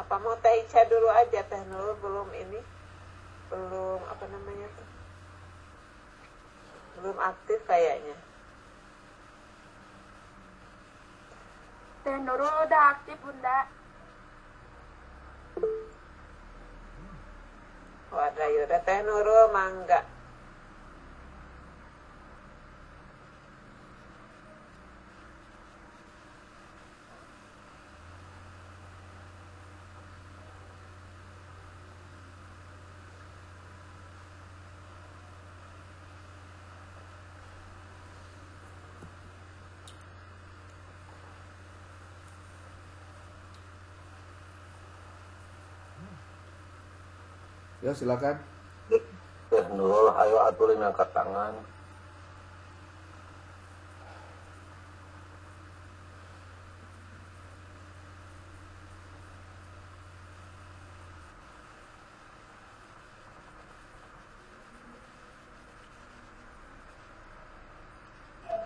Apa mau Teh Ica dulu aja, Teh Nurul belum ini, belum apa namanya tuh, belum aktif kayaknya. Teh Nurul udah aktif, Bunda. Oh ada yaudah, Teh Nurul mangga. Ya silakan. Teh Nurul ayo aturin angkat tangan.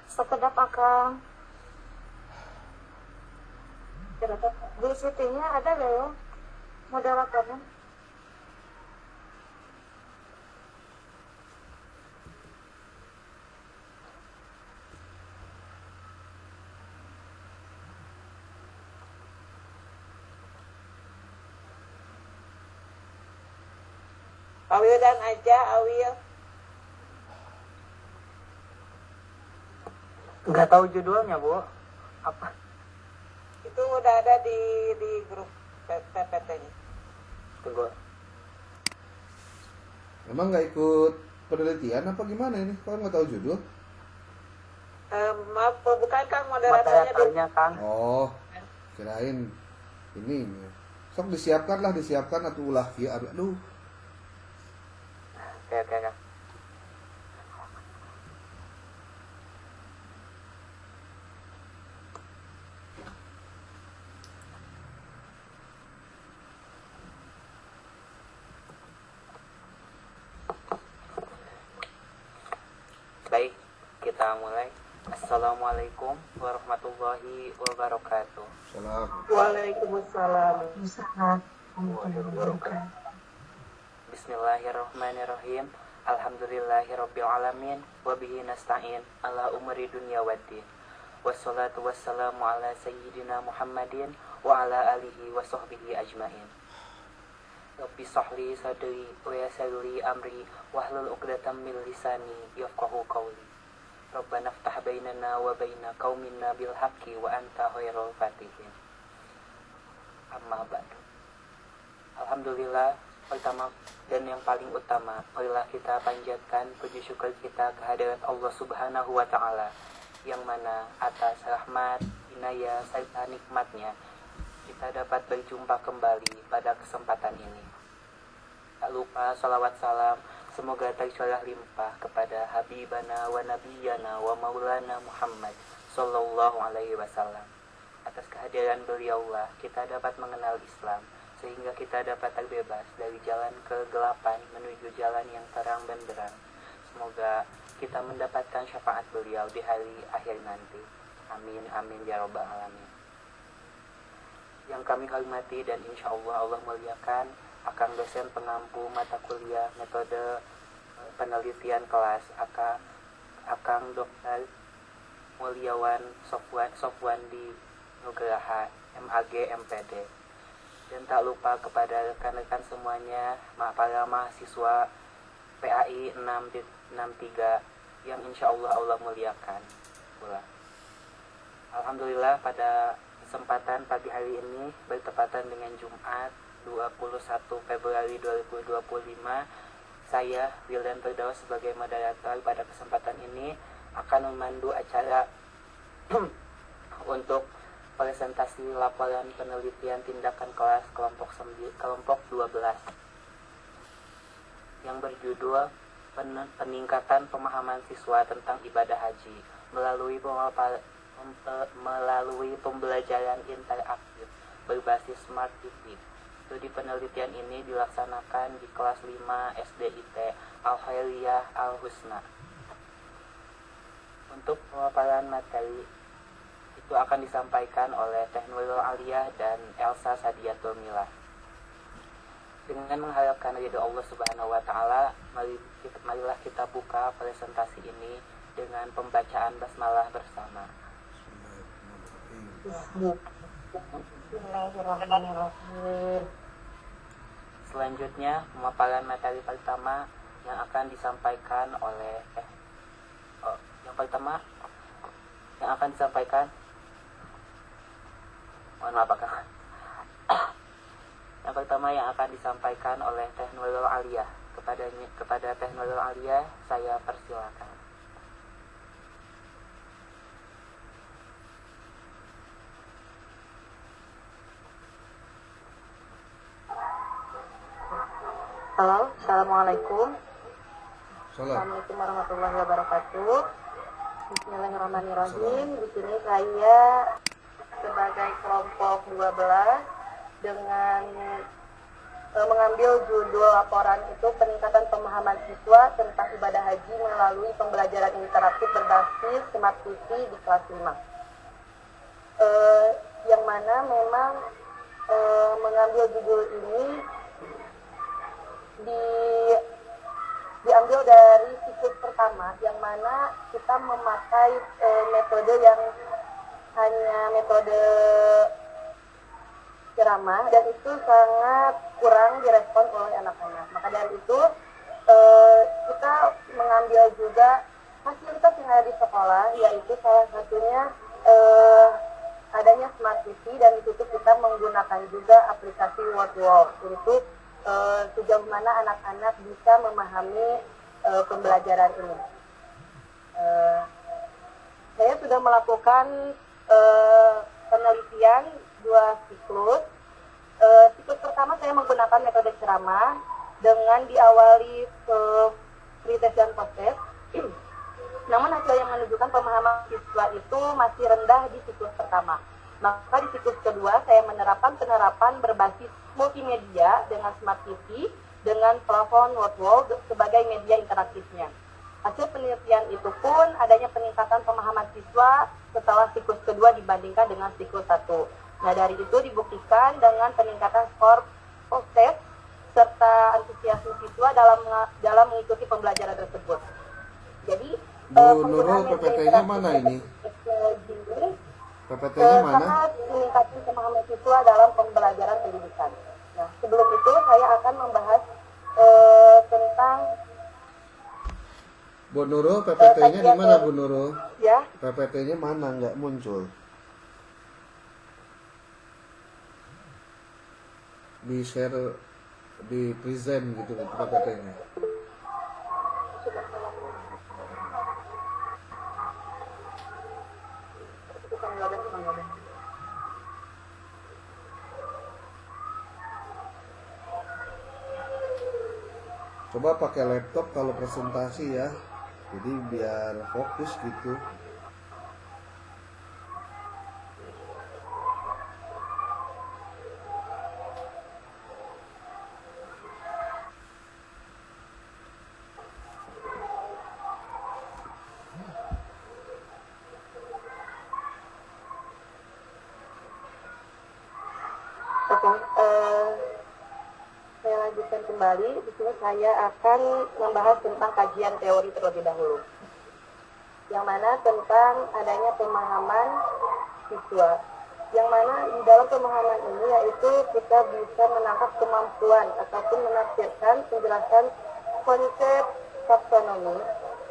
Sekedap Akang. Di sitinya ada gak ya moderatornya? Awil dan aja, Awil. Nggak tahu judulnya, Bu. Apa? Itu udah ada di grup PPT-nya. Tunggu. Emang nggak ikut penelitian apa gimana ini? Kau nggak tahu judul? Maaf, bukan Kang moderatornya di... Moderatornya, Kang. Oh, kirain ini. Sok disiapkan atau ulah ya. Aduh. Oke. Baik, kita mulai. Assalamualaikum warahmatullahi wabarakatuh. Salam. Waalaikumsalam. Bismillahirrahmanirrahim. Alhamdulillahirrabbilalamin. Wabihi nasta'in ala umri dunya waddin. Wassalatu wassalamu ala sayyidina Muhammadin wa ala alihi wa sahbihi ajmain. Rabbi sahli sadri wa yassirli amri wahlul 'uqdatam min lisani yafqahu qawli. Rabbana iftah bainana wa baina qaumina bil haqqi wa anta khairul fatihin. Amma ba'du. Alhamdulillah, pertama dan yang paling utama, marilah kita panjatkan puji syukur kita kehadirat Allah Subhanahu wa taala yang mana atas rahmat, inayah serta nikmatnya kita dapat berjumpa kembali pada kesempatan ini. Tak lupa salawat salam semoga tercurah limpah kepada Habibana wa Nabiyana wa Maulana Muhammad Sallallahu Alaihi Wasallam. Atas kehadiran beliaulah kita dapat mengenal Islam, sehingga kita dapat terbebas dari jalan kegelapan menuju jalan yang terang benderang. Semoga kita mendapatkan syafaat beliau di hari akhir nanti. Amin, amin, ya rabbal alamin. Yang kami hormati dan insya Allah Allah muliakan Akang dosen pengampu mata kuliah metode penelitian kelas Akang Dr. Mulyawan Sofwandi Nugraha MAG MPD. Dan tak lupa kepada rekan-rekan semuanya, para mahasiswa PAI 663 yang insya Allah Allah muliakan pula. Alhamdulillah pada kesempatan pagi hari ini bertepatan dengan Jumat 21 Februari 2025, saya Wildan Firdaus sebagai moderator pada kesempatan ini akan memandu acara untuk presentasi laporan penelitian tindakan kelas kelompok 12 yang berjudul peningkatan pemahaman siswa tentang ibadah haji melalui pembelajaran interaktif berbasis Smart TV. Studi penelitian ini dilaksanakan di kelas 5 SDIT Al-Khairiyah Al-Husna. Untuk pemaparan materi itu akan disampaikan oleh Teh Nurul Aliyah dan Elsa Sadiatul Milah. Dengan mengharapkan ridho Allah Subhanahu wa taala, marilah kita buka presentasi ini dengan pembacaan basmalah bersama. Bismillahirrahmanirrahim. Selanjutnya, pemaparan materi pertama yang akan disampaikan oleh mohon maaf Kak. Yang pertama yang akan disampaikan oleh Teh Nurul Aliyah. Kepada Teh Nurul Aliyah saya persilakan. Halo, assalamualaikum. Salam. Assalamualaikum warahmatullahi wabarakatuh. Bismillahirrahmanirrahim. Di sini saya sebagai kelompok 12 dengan mengambil judul laporan itu peningkatan pemahaman siswa tentang ibadah haji melalui pembelajaran interaktif berbasis Smart TV di kelas 5. Yang mana memang mengambil judul ini diambil dari siklus pertama, yang mana kita memakai metode yang hanya metode ceramah, dan itu sangat kurang direspon oleh anak-anak. Maka dari itu kita mengambil juga fasilitas yang ada di sekolah, yaitu salah satunya adanya Smart TV, dan di situ kita menggunakan juga aplikasi WordWall untuk sejauh mana anak-anak bisa memahami pembelajaran ini. Saya sudah melakukan penelitian 2 siklus. Siklus pertama saya menggunakan metode ceramah dengan diawali free test dan post test. Namun hasil yang menunjukkan pemahaman siswa itu masih rendah di siklus pertama. Maka di siklus kedua saya menerapkan penerapan berbasis multimedia dengan Smart TV dengan plafon WordWall sebagai media interaktifnya. Hasil penelitian itu pun adanya peningkatan pemahaman siswa setelah siklus kedua dibandingkan dengan siklus 1. Nah, dari itu dibuktikan dengan peningkatan skor post-test serta antusiasme siswa dalam mengikuti pembelajaran tersebut. Jadi, Bu Nurul, PPT-nya mana ini? PPT-nya mana? Sangat meningkatkan pemahaman siswa dalam pembelajaran pendidikan. Nah, sebelum itu saya akan membahas tentang Bu Nurul, PPT-nya di mana Bu Nurul? ya. PPT-nya mana? Nggak muncul. Di share, di present gitu PPT-nya. Coba pakai laptop kalau presentasi ya, jadi biar fokus gitu. Oke, saya lanjutkan kembali. Di sini saya akan membahas tentang kajian teori terlebih dahulu, yang mana tentang adanya pemahaman siswa, yang mana di dalam pemahaman ini yaitu kita bisa menangkap kemampuan ataupun menafsirkan penjelasan konsep taksonomi,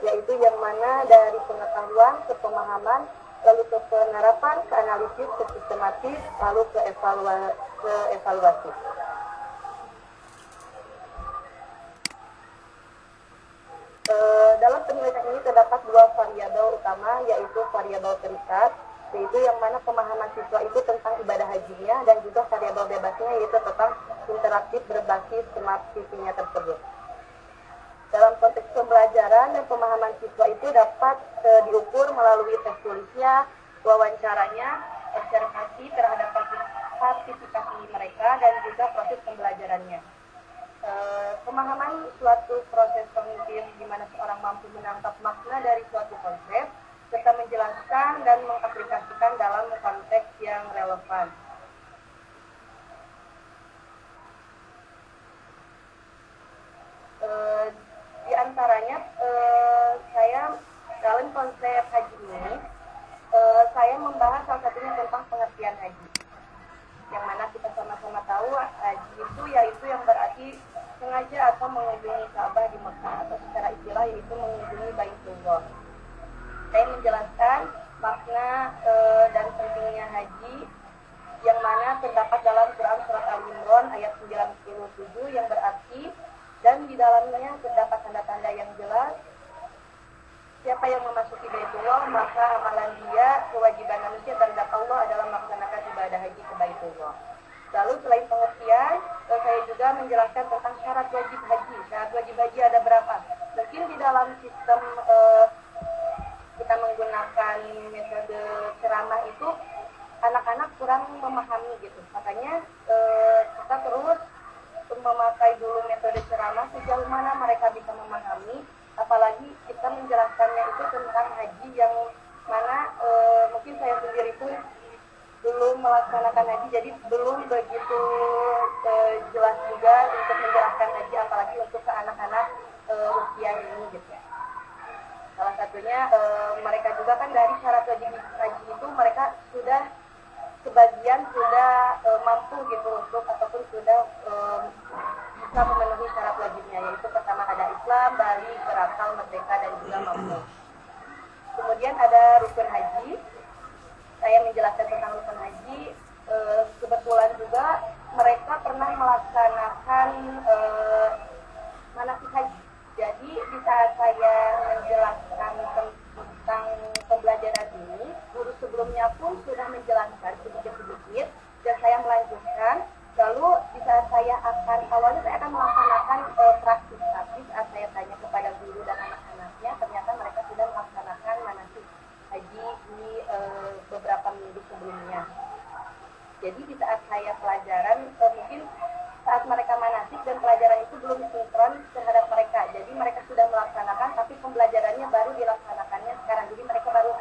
yaitu yang mana dari pengetahuan ke pemahaman, lalu ke penerapan, ke analisis, ke sistematis, lalu ke evaluasi. Dalam penelitian ini terdapat 2 variabel utama, yaitu variabel terikat, yaitu yang mana pemahaman siswa itu tentang ibadah hajinya, dan juga variabel bebasnya, yaitu tentang interaktif berbasis Smart TV-nya tersebut. Dalam konteks pembelajaran dan pemahaman siswa itu dapat diukur melalui tes tulisnya, wawancaranya, observasi terhadap partisipasi mereka, dan juga proses pembelajarannya. Pemahaman suatu proses kognitif di mana seorang mampu menangkap makna dari suatu konsep serta menjelaskan dan mengaplikasikan dalam konteks yang relevan. makna dan pentingnya haji yang mana terdapat dalam Quran surat Al-Imran ayat 97 yang berarti dan di dalamnya terdapat tanda-tanda yang jelas. Siapa yang memasuki Baitullah maka amalan dia, kewajiban manusia terhadap Allah adalah melaksanakan ibadah haji ke Baitullah. Lalu selain pengertian, saya juga menjelaskan tentang syarat wajib haji. Syarat wajib haji ada berapa? Mungkin di dalam sistem kita menggunakan metode ceramah itu anak-anak kurang memahami gitu. Makanya kita terus memakai dulu metode ceramah sejauh mana mereka bisa memahami. Apalagi kita menjelaskannya itu tentang haji yang mana mungkin saya sendiri pun belum melaksanakan haji, jadi belum begitu jelas juga untuk menjelaskan haji, apalagi untuk ke anak-anak usia ini gitu ya. Salah satunya mereka juga kan dari syarat wajib haji itu mereka sudah sebagian sudah mampu gitu untuk ataupun sudah bisa memenuhi syarat wajibnya, yaitu pertama ada Islam, balik, berakal, merdeka, dan juga mampu. Kemudian ada rukun haji. Saya menjelaskan tentang rukun haji. Kebetulan juga mereka pernah melaksanakan manasik haji. Jadi di saat saya menjelaskan tentang pembelajaran ini, guru sebelumnya pun sudah menjelaskan sedikit-sedikit dan saya melanjutkan. Lalu di saat saya awalnya saya akan melaksanakan praktis, tapi saat saya tanya kepada guru dan anak-anaknya, ternyata mereka sudah melaksanakan manasik haji di beberapa minggu sebelumnya. Jadi di saat saya pelajaran, mungkin saat mereka manasik dan pelajaran itu belum sinkron terhadap mereka. Jadi mereka sudah melaksanakan, tapi pembelajarannya baru dilaksanakannya sekarang. Jadi mereka baru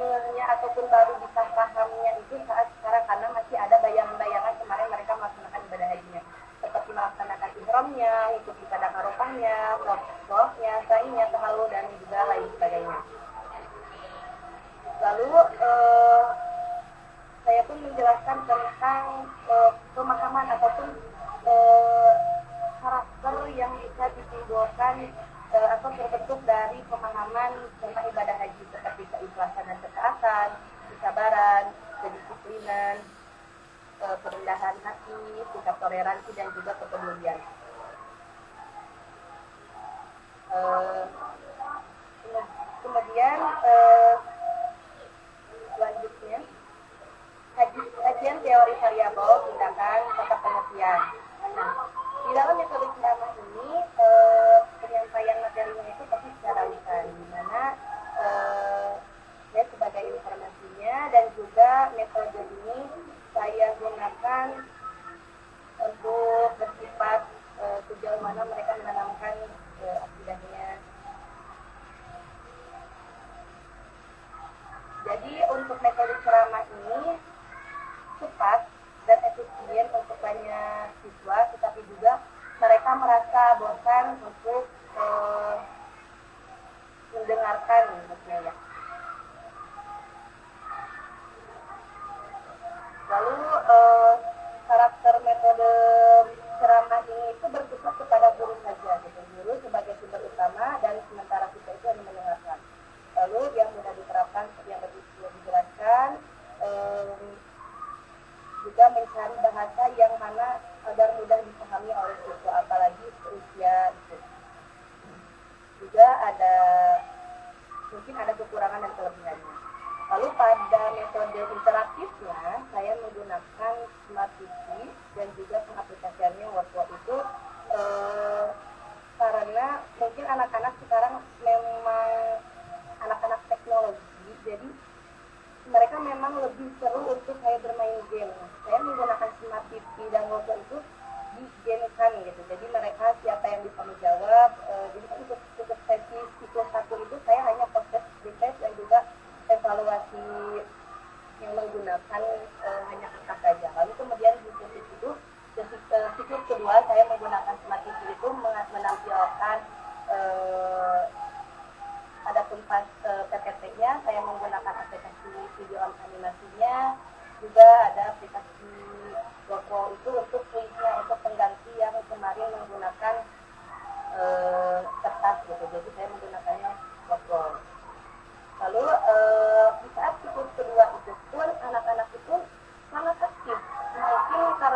ngehnya ataupun baru bisa pahamnya itu saat sekarang, karena masih ada bayangan-bayangan kemarin mereka melaksanakan ibadah hajinya. Seperti melaksanakan ihramnya, ikuti padang arafahnya, tawafnya, sa'inya, tahalul, dan juga lain sebagainya. Lalu saya pun menjelaskan tentang pemahaman ataupun karakter yang bisa ditimbulkan atau terbentuk dari pemahaman tentang ibadah haji, seperti keikhlasan dan ketaatan, kesabaran, kedisiplinan, kerendahan hati, sikap toleransi, dan juga kepedulian. Kemudian selanjutnya kajian teori variabel, tindakan, serta pengertian. Nah, di dalam metode ceramah ini penyampaian materinya itu pasti secara lisan, di mana saya sebagai informasinya dan juga metode ini saya gunakan untuk bersifat sejauh mana mereka menanamkan akidahnya. Jadi untuk metode ceramah ini cepat dan efisien untuk banyak siswa, tetapi juga mereka merasa bosan untuk mendengarkan maksudnya ya. Lalu karakter metode ceramah ini itu berkisar kepada guru saja, gitu. Guru sebagai sumber utama dan sementara kita itu hanya mendengarkan. Lalu yang mudah diterapkan seperti yang tadi sudah dijelaskan, juga mencari bahasa yang mana agar mudah dipahami oleh siswa, apalagi usia itu. Juga ada mungkin ada kekurangan dan kelebihannya. Lalu pada metode interaktifnya saya menggunakan Smart TV dan juga pengaplikasiannya WordWord itu karena mungkin anak-anak sekarang memang anak-anak teknologi, jadi mereka memang lebih seru untuk saya bermain game. Saya menggunakan Smart TV dan WordWord itu di game-kan gitu. Jadi mereka siapa yang bisa menjawab. Jadi untuk sesi siklus 1 itu saya hanya proses research dan juga evaluasi yang menggunakan hanya kertas saja. Lalu kemudian di siklus kedua saya menggunakan Smart TV itu menampilkan adapun pas PPT-nya saya menggunakan aplikasi video animasinya, juga ada aplikasi GoPro itu untuk kuisnya, untuk pengganti yang kemarin menggunakan kertas gitu. Jadi saya menggunakannya GoPro. Lalu di saat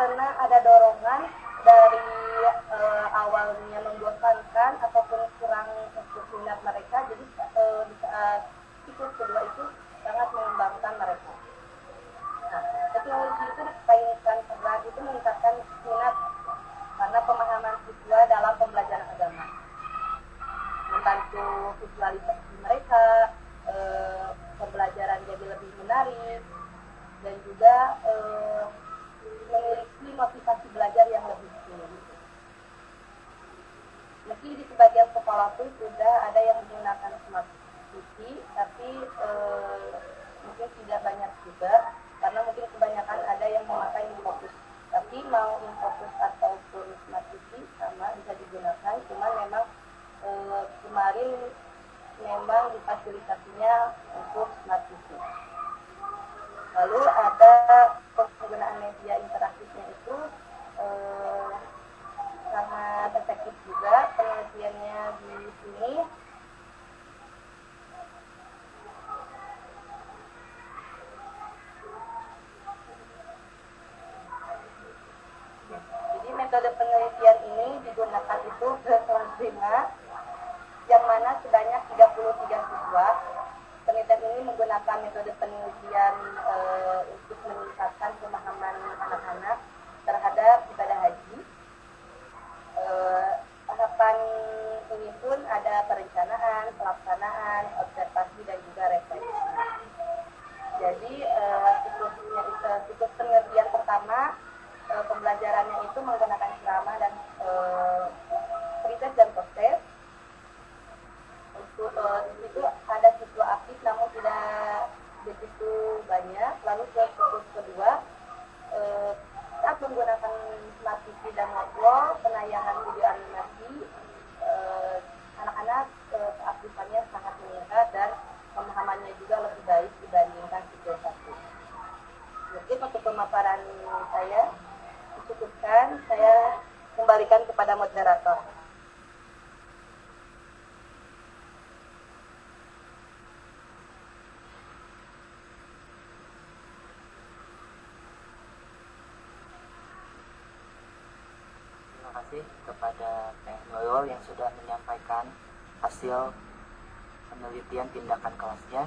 karena ada dorongan dari awalnya membosankan ataupun kurang untuk minat mereka, jadi di saat siklus kedua itu sangat mengembangkan mereka. Nah, teknologi itu dipainkan peran itu meningkatkan minat karena pemahaman siswa dalam pembelajaran agama, membantu visualisasi mereka, pembelajaran jadi lebih menarik, dan juga memiliki motivasi belajar yang lebih tinggi. Meski di sebagian sekolah pun sudah ada yang menggunakan smart TV, tapi mungkin tidak banyak juga, karena mungkin kebanyakan ada yang memakai infocus. Tapi mau infocus ataupun smart TV sama bisa digunakan, cuman memang kemarin memang difasilitasinya untuk smart TV. Lalu ada penggunaan media interaktifnya itu sangat efektif juga. Penelitiannya di sini jadi metode penelitian ini digunakan itu ke kelas 5, yang mana sebanyak 33 siswa. Penelitian ini menggunakan metode penelitian untuk meningkatkan pemahaman anak-anak terhadap ibadah haji. Tahapan ini pun ada perencanaan, pelaksanaan, observasi, dan juga refleksi. Jadi siklus penelitian pertama, pembelajarannya itu menggunakan ceramah dan riset dan proses. Untuk itu ada siswa aktif namun tidak begitu banyak. Lalu ke siklus kedua, saat menggunakan smart TV dan wall, penayangan video animasi, anak-anak keaktifannya sangat meningkat dan pemahamannya juga lebih baik dibandingkan siklus 1. Mungkin untuk pemaparan saya dicukupkan, saya kembalikan kepada moderator. Terima kasih kepada Teh Nurul yang sudah menyampaikan hasil penelitian tindakan kelasnya.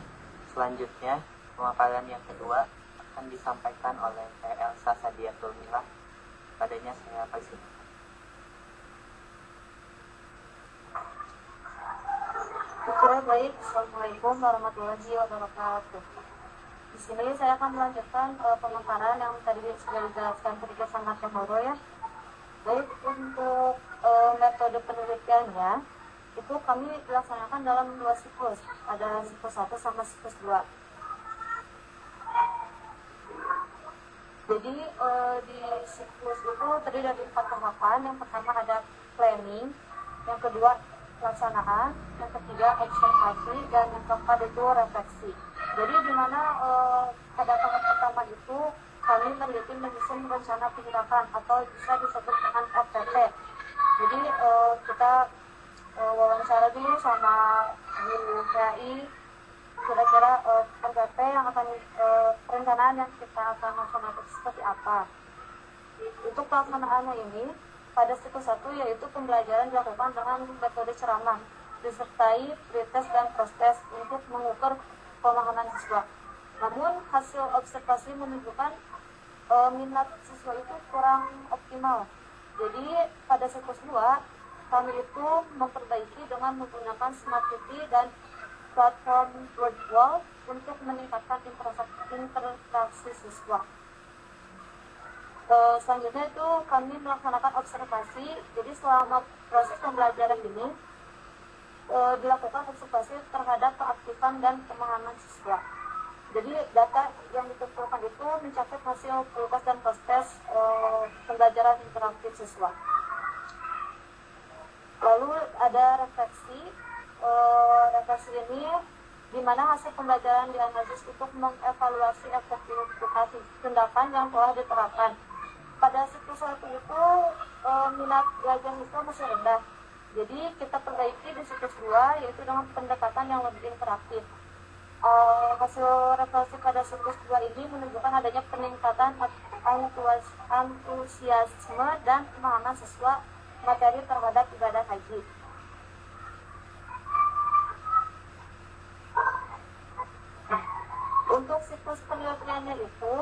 Selanjutnya, pemaparan yang kedua akan disampaikan oleh Teh Elsa Sadiatul Milah. Padanya saya persilakan. Oke, baik. Assalamualaikum warahmatullahi wabarakatuh. Di sini saya akan melanjutkan pemaparan yang tadi sudah dijelaskan ketika sangat Nurul ya. Baik, untuk metode penelitiannya itu kami laksanakan dalam 2 siklus, ada siklus 1 sama siklus 2. Jadi di siklus itu terdiri dari 4 tahapan. Yang pertama ada planning, yang kedua pelaksanaan, yang ketiga observasi, dan yang keempat itu refleksi. Jadi di mana pada tahap pertama itu kami meneliti menyusun rencana tindakan atau bisa disebut dengan RTP. Jadi kita wawancara dulu sama guru PAI, kira-kira RTP yang akan perencanaan yang kita akan laksanakan seperti apa. Untuk pelaksanaannya ini pada siklus 1 yaitu pembelajaran dilakukan dengan metode ceramah disertai pretest dan post-test untuk mengukur pemahaman siswa. Namun hasil observasi menunjukkan minat siswa itu kurang optimal. Jadi pada siklus 2 kami itu memperbaiki dengan menggunakan smart TV dan platform virtual untuk meningkatkan interaksi siswa. Selanjutnya itu kami melaksanakan observasi. Jadi selama proses pembelajaran ini dilakukan observasi terhadap keaktifan dan pemahaman siswa. Jadi data yang dikumpulkan itu mencapai hasil pretest dan post-test pembelajaran interaktif siswa. Lalu ada refleksi. Refleksi ini di mana hasil pembelajaran dianalisis untuk mengevaluasi efektivitas tindakan yang telah diterapkan. Pada siklus 1 itu minat belajar siswa masih rendah. Jadi kita perbaiki di siklus 2 yaitu dengan pendekatan yang lebih interaktif. Hasil refleksi pada siklus 2 ini menunjukkan adanya peningkatan antusiasme dan pemahaman siswa materi terhadap ibadah haji. Untuk siklus penelitiannya itu,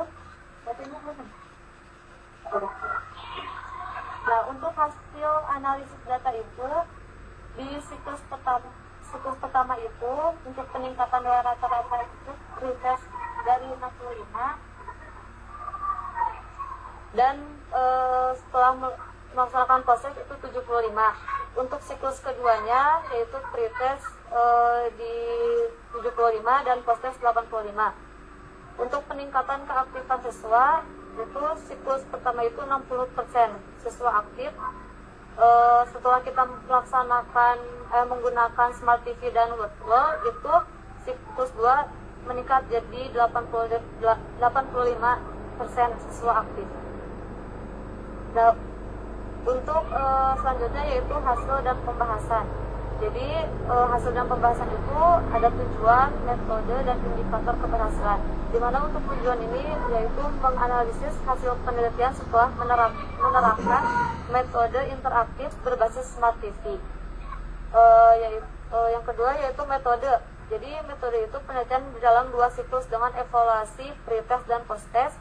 nah untuk hasil analisis data itu di siklus pertama itu untuk peningkatan nilai rata-rata itu retest dari 65 dan setelah melaksanakan proses itu 75. Untuk siklus keduanya yaitu pretest di 75 dan posttest 85. Untuk peningkatan keaktifan siswa itu siklus pertama itu 60% siswa aktif. Setelah kita melaksanakan menggunakan Smart TV dan Wordwall itu siklus 2 meningkat jadi 85% siswa aktif. Nah, untuk selanjutnya yaitu hasil dan pembahasan. Jadi hasil dan pembahasan itu ada tujuan, metode, dan indikator keberhasilan. Di mana untuk tujuan ini yaitu menganalisis hasil penelitian setelah menerapkan metode interaktif berbasis Smart TV. Yang kedua yaitu metode. Jadi metode itu penelitian di dalam 2 siklus dengan evaluasi pretest dan posttest.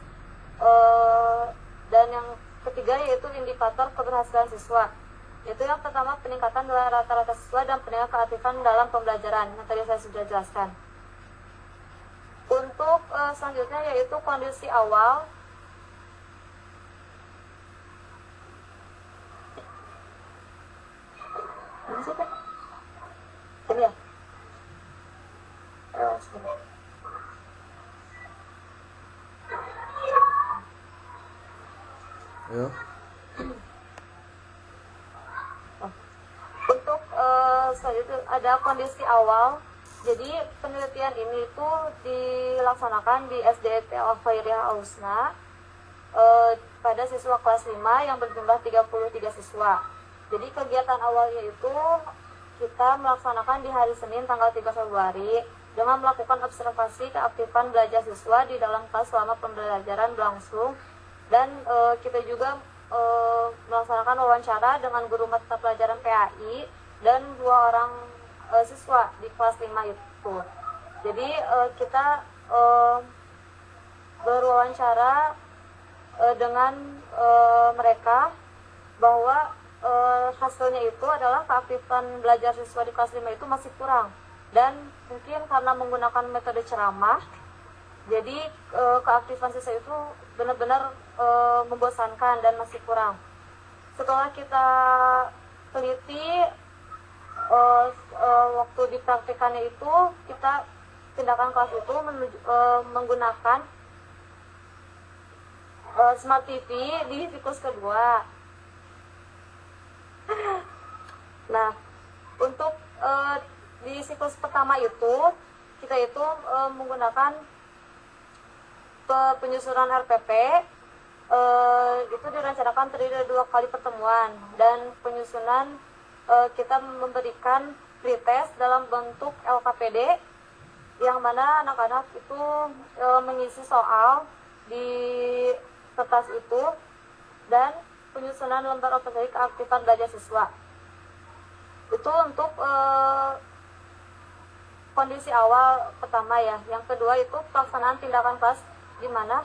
Dan yang ketiga yaitu indikator keberhasilan siswa. Itu yang pertama peningkatan nilai rata-rata siswa dan peningkatan keaktifan dalam pembelajaran yang tadi saya sudah jelaskan. Untuk selanjutnya yaitu kondisi awal. Ini ya. Ayo. Untuk selanjutnya ada kondisi awal. Jadi penelitian ini itu dilaksanakan di SDT Al-Khairiyah Ausna pada siswa kelas 5 yang berjumlah 33 siswa. Jadi kegiatan awalnya itu kita melaksanakan di hari Senin tanggal 3 Februari dengan melakukan observasi keaktifan belajar siswa di dalam kelas selama pembelajaran berlangsung. Dan kita juga melaksanakan wawancara dengan guru mata pelajaran PAI dan 2 orang siswa di kelas 5 itu. Jadi kita berwawancara dengan mereka bahwa hasilnya itu adalah keaktifan belajar siswa di kelas 5 itu masih kurang. Dan mungkin karena menggunakan metode ceramah, jadi keaktifan siswa itu benar-benar membosankan dan masih kurang. Setelah kita teliti waktu dipraktikannya itu, kita tindakan kelas itu menggunakan Smart TV di siklus kedua. Nah, untuk di siklus pertama itu kita itu menggunakan penyusunan RPP. Itu direncanakan terdiri dari 2 kali pertemuan, dan penyusunan kita memberikan pretest dalam bentuk LKPD yang mana anak-anak itu mengisi soal di kertas itu, dan penyusunan lembar observasi keaktifan belajar siswa. Itu untuk kondisi awal pertama ya. Yang kedua itu pelaksanaan tindakan kelas di mana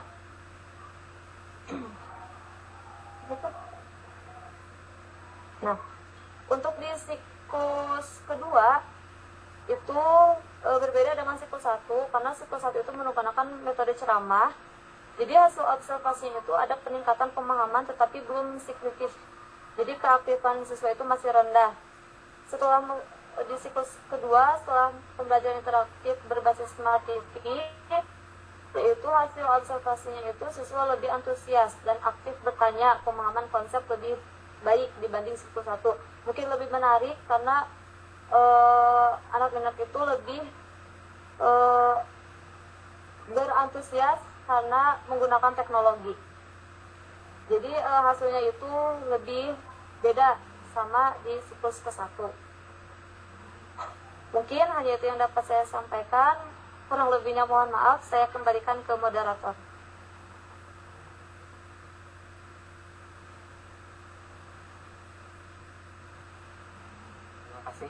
nah, untuk di siklus kedua itu berbeda dengan siklus 1, karena siklus 1 itu menggunakan metode ceramah. Jadi hasil observasinya itu ada peningkatan pemahaman tetapi belum signifikan. Jadi keaktifan siswa itu masih rendah. Setelah di siklus kedua, setelah pembelajaran interaktif berbasis Smart TV, yaitu hasil observasinya itu siswa lebih antusias dan aktif bertanya, pemahaman konsep lebih baik dibanding siklus 1. Mungkin lebih menarik karena anak-anak itu lebih berantusias karena menggunakan teknologi. Jadi hasilnya itu lebih beda sama di siklus ke-1. Mungkin hanya itu yang dapat saya sampaikan. Kurang lebihnya mohon maaf, saya kembalikan ke moderator.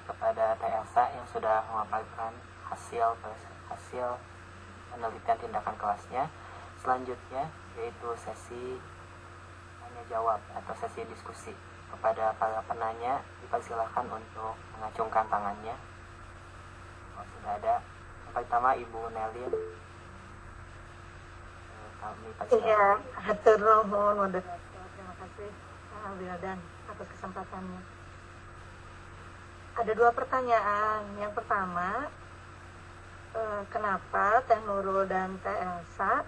kepada Teh Elsa yang sudah memaparkan hasil penelitian tindakan kelasnya. Selanjutnya yaitu sesi tanya jawab atau sesi diskusi. Kepada para penanya dipersilahkan untuk mengacungkan tangannya. Oh, sudah ada. Yang pertama Ibu Nelin. Kami persilahkan. Iya, hatur nuhun moderator. Terima kasih Wildan atas kesempatannya. Ada 2 pertanyaan. Yang pertama, kenapa Teh Nurul dan Teh Elsa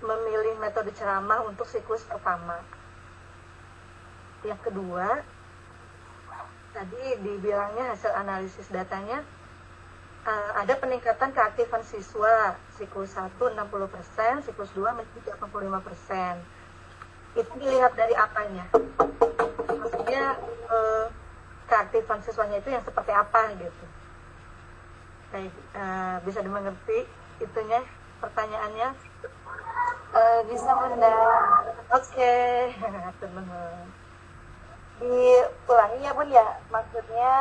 memilih metode ceramah untuk siklus pertama? Yang kedua, tadi dibilangnya hasil analisis datanya ada peningkatan keaktifan siswa siklus 1 60%, siklus 2 menjadi 85%. Itu dilihat dari apanya? Maksudnya keaktifan siswanya itu yang seperti apa gitu? Kayak, bisa dimengerti itunya pertanyaannya? Bisa Bunda. Oke, teman-teman. Diulangi ya Bun ya, maksudnya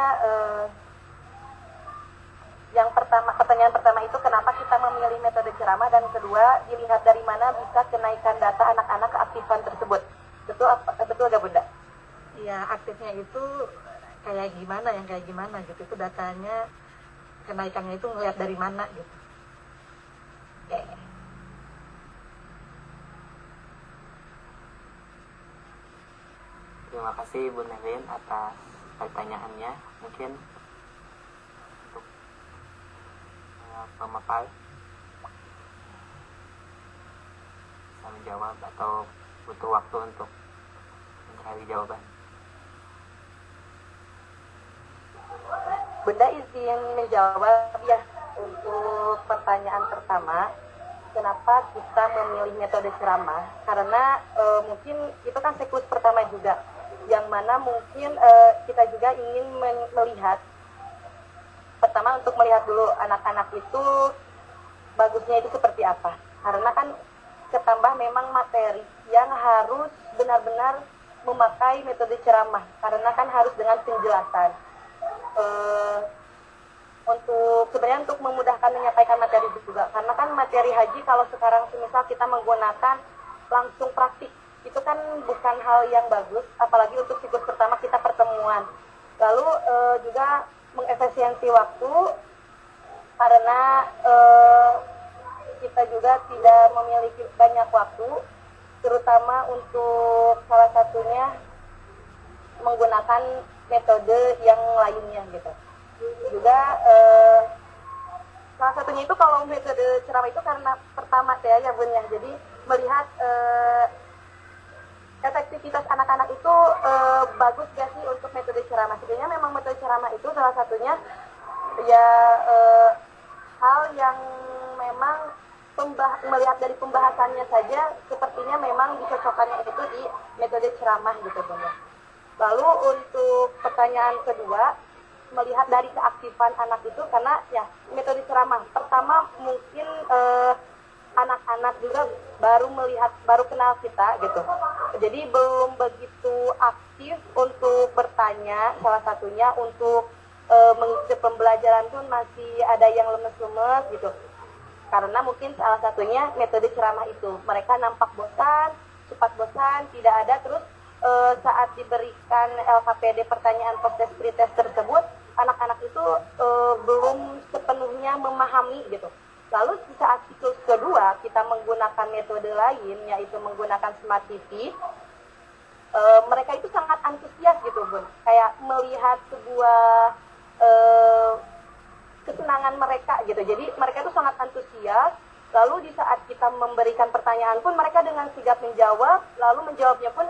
yang pertama, pertanyaan pertama itu kenapa kita memilih metode ceramah, dan kedua dilihat dari mana bisa kenaikan data anak-anak keaktifan tersebut. Betul gak Bunda? Ya, aktifnya itu kayak gimana, yang kayak gimana gitu. Itu datanya kenaikannya itu ngelihat dari mana gitu. Oke. Terima kasih Ibu Nelin atas pertanyaannya. Mungkin untuk pemapar bisa menjawab atau butuh waktu untuk mencari jawaban. Bunda izin menjawab ya untuk pertanyaan pertama. Kenapa kita memilih metode ceramah? Karena mungkin itu kan siklus pertama juga, yang mana mungkin kita juga ingin melihat, pertama untuk melihat dulu anak-anak itu bagusnya itu seperti apa. Karena kan ketambah memang materi yang harus benar-benar memakai metode ceramah, karena kan harus dengan penjelasan. Untuk memudahkan menyampaikan materi juga, karena kan materi haji kalau sekarang misal kita menggunakan langsung praktik, itu kan bukan hal yang bagus, apalagi untuk siklus pertama kita pertemuan. Lalu juga mengefisiensi waktu, karena kita juga tidak memiliki banyak waktu, terutama untuk salah satunya menggunakan metode yang lainnya gitu. Juga salah satunya itu kalau metode ceramah itu karena pertama ya Bun ya, jadi melihat efektivitas anak-anak itu bagus gak sih untuk metode ceramah. Sebenarnya memang metode ceramah itu salah satunya ya hal yang memang melihat dari pembahasannya saja sepertinya memang dicocokkannya itu di metode ceramah gitu Bun ya. Lalu untuk pertanyaan kedua, melihat dari keaktifan anak itu, karena ya metode ceramah pertama mungkin anak-anak juga baru kenal kita gitu, jadi belum begitu aktif untuk bertanya. Salah satunya untuk mengikuti pembelajaran pun masih ada yang lemes-lemes gitu, karena mungkin salah satunya metode ceramah itu mereka nampak bosan, cepat bosan, tidak ada. Terus saat diberikan LKPD pertanyaan post-test pretest tersebut, anak-anak itu belum sepenuhnya memahami gitu. Lalu di saat siklus kedua kita menggunakan metode lain, yaitu menggunakan Smart TV, mereka itu sangat antusias gitu Bun, kayak melihat sebuah kesenangan mereka gitu. Jadi mereka itu sangat antusias. Lalu di saat kita memberikan pertanyaan pun mereka dengan sigap menjawab, lalu menjawabnya pun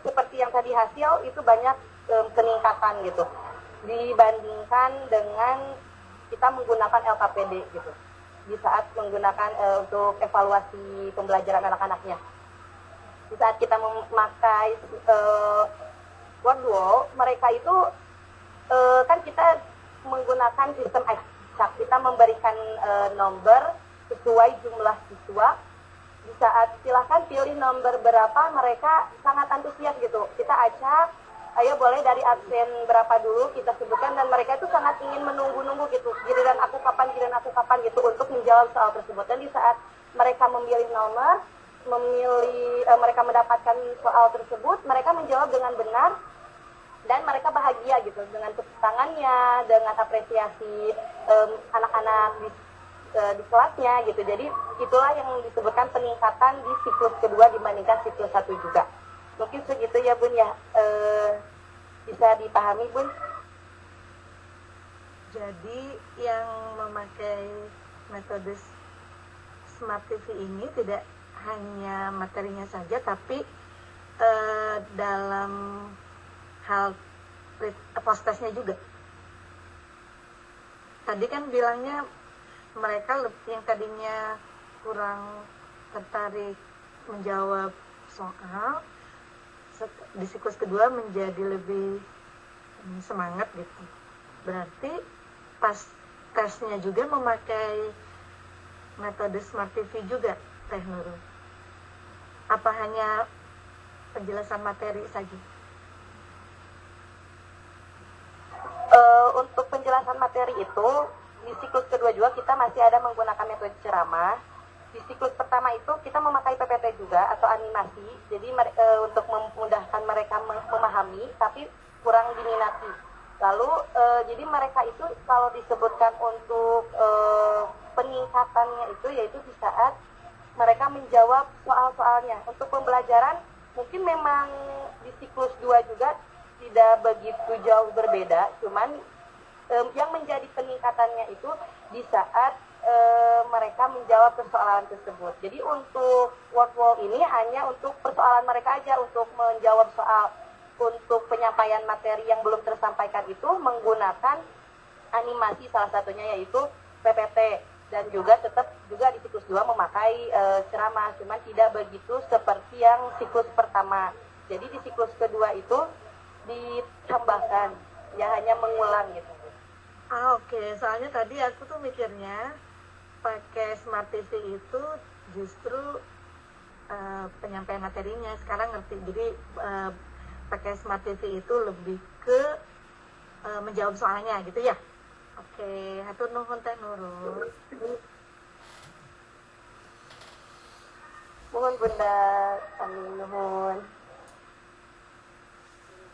seperti yang tadi hasil itu banyak peningkatan gitu dibandingkan dengan kita menggunakan LKPD gitu di saat menggunakan untuk evaluasi pembelajaran anak-anaknya. Di saat kita memakai word wall, mereka itu kan kita menggunakan sistem acak, kita memberikan nomor sesuai jumlah siswa. Di saat silahkan pilih nomor berapa, mereka sangat antusias gitu. Kita acak ayo boleh dari absen berapa dulu kita sebutkan, dan mereka itu sangat ingin menunggu-nunggu gitu, giliran aku kapan gitu untuk menjawab soal tersebut. Dan di saat mereka memilih nomor, mereka mendapatkan soal tersebut, mereka menjawab dengan benar dan mereka bahagia gitu dengan tepuk tangannya, dengan apresiasi anak-anak di kelasnya gitu. Jadi itulah yang disebutkan peningkatan di siklus kedua dibandingkan siklus 1 juga. Mungkin segitu ya Bun ya, bisa dipahami Bun. Jadi yang memakai metode Smart TV ini tidak hanya materinya saja, tapi dalam hal post-testnya juga. Tadi kan bilangnya mereka yang tadinya kurang tertarik menjawab soal, di siklus kedua menjadi lebih semangat gitu. Berarti pas tesnya juga memakai metode Smart TV juga, Teh Nurul? Apa hanya penjelasan materi saja? Untuk penjelasan materi itu di siklus kedua juga kita masih ada menggunakan metode ceramah. Di siklus pertama itu kita memakai PPT juga atau animasi, jadi untuk memudahkan mereka memahami, tapi kurang diminati. Lalu jadi mereka itu kalau disebutkan untuk peningkatannya itu yaitu di saat mereka menjawab soal-soalnya. Untuk pembelajaran mungkin memang di siklus 2 juga tidak begitu jauh berbeda, cuman yang menjadi peningkatannya itu di saat mereka menjawab persoalan tersebut. Jadi untuk word wall ini hanya untuk persoalan mereka aja, untuk menjawab soal. Untuk penyampaian materi yang belum tersampaikan itu menggunakan animasi, salah satunya yaitu PPT, dan juga tetap juga di siklus 2 memakai ceramah, cuman tidak begitu seperti yang siklus pertama. Jadi di siklus kedua itu ditambahkan, ya hanya mengulang gitu. Oke. Soalnya tadi aku tuh mikirnya pakai Smart TV itu justru penyampaian materinya. Sekarang ngerti. Jadi pakai Smart TV itu lebih ke menjawab soalnya gitu ya. Oke, hatur nuhun Teh Nurul. Mohon Bunda, amin nuhun.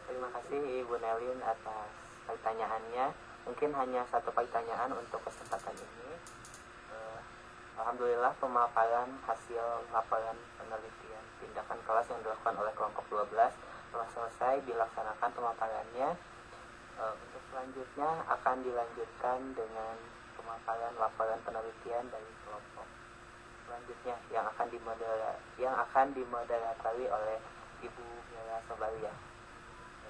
Terima kasih Ibu Nelin atas pertanyaannya. Mungkin hanya satu pertanyaan untuk kesempatan ini. Alhamdulillah pemaparan hasil laporan penelitian tindakan kelas yang dilakukan oleh kelompok 12 telah selesai dilaksanakan pemaparannya. Untuk selanjutnya akan dilanjutkan dengan pemaparan laporan penelitian dari kelompok selanjutnya yang akan dimoderatori oleh Ibu Mira Sobalia.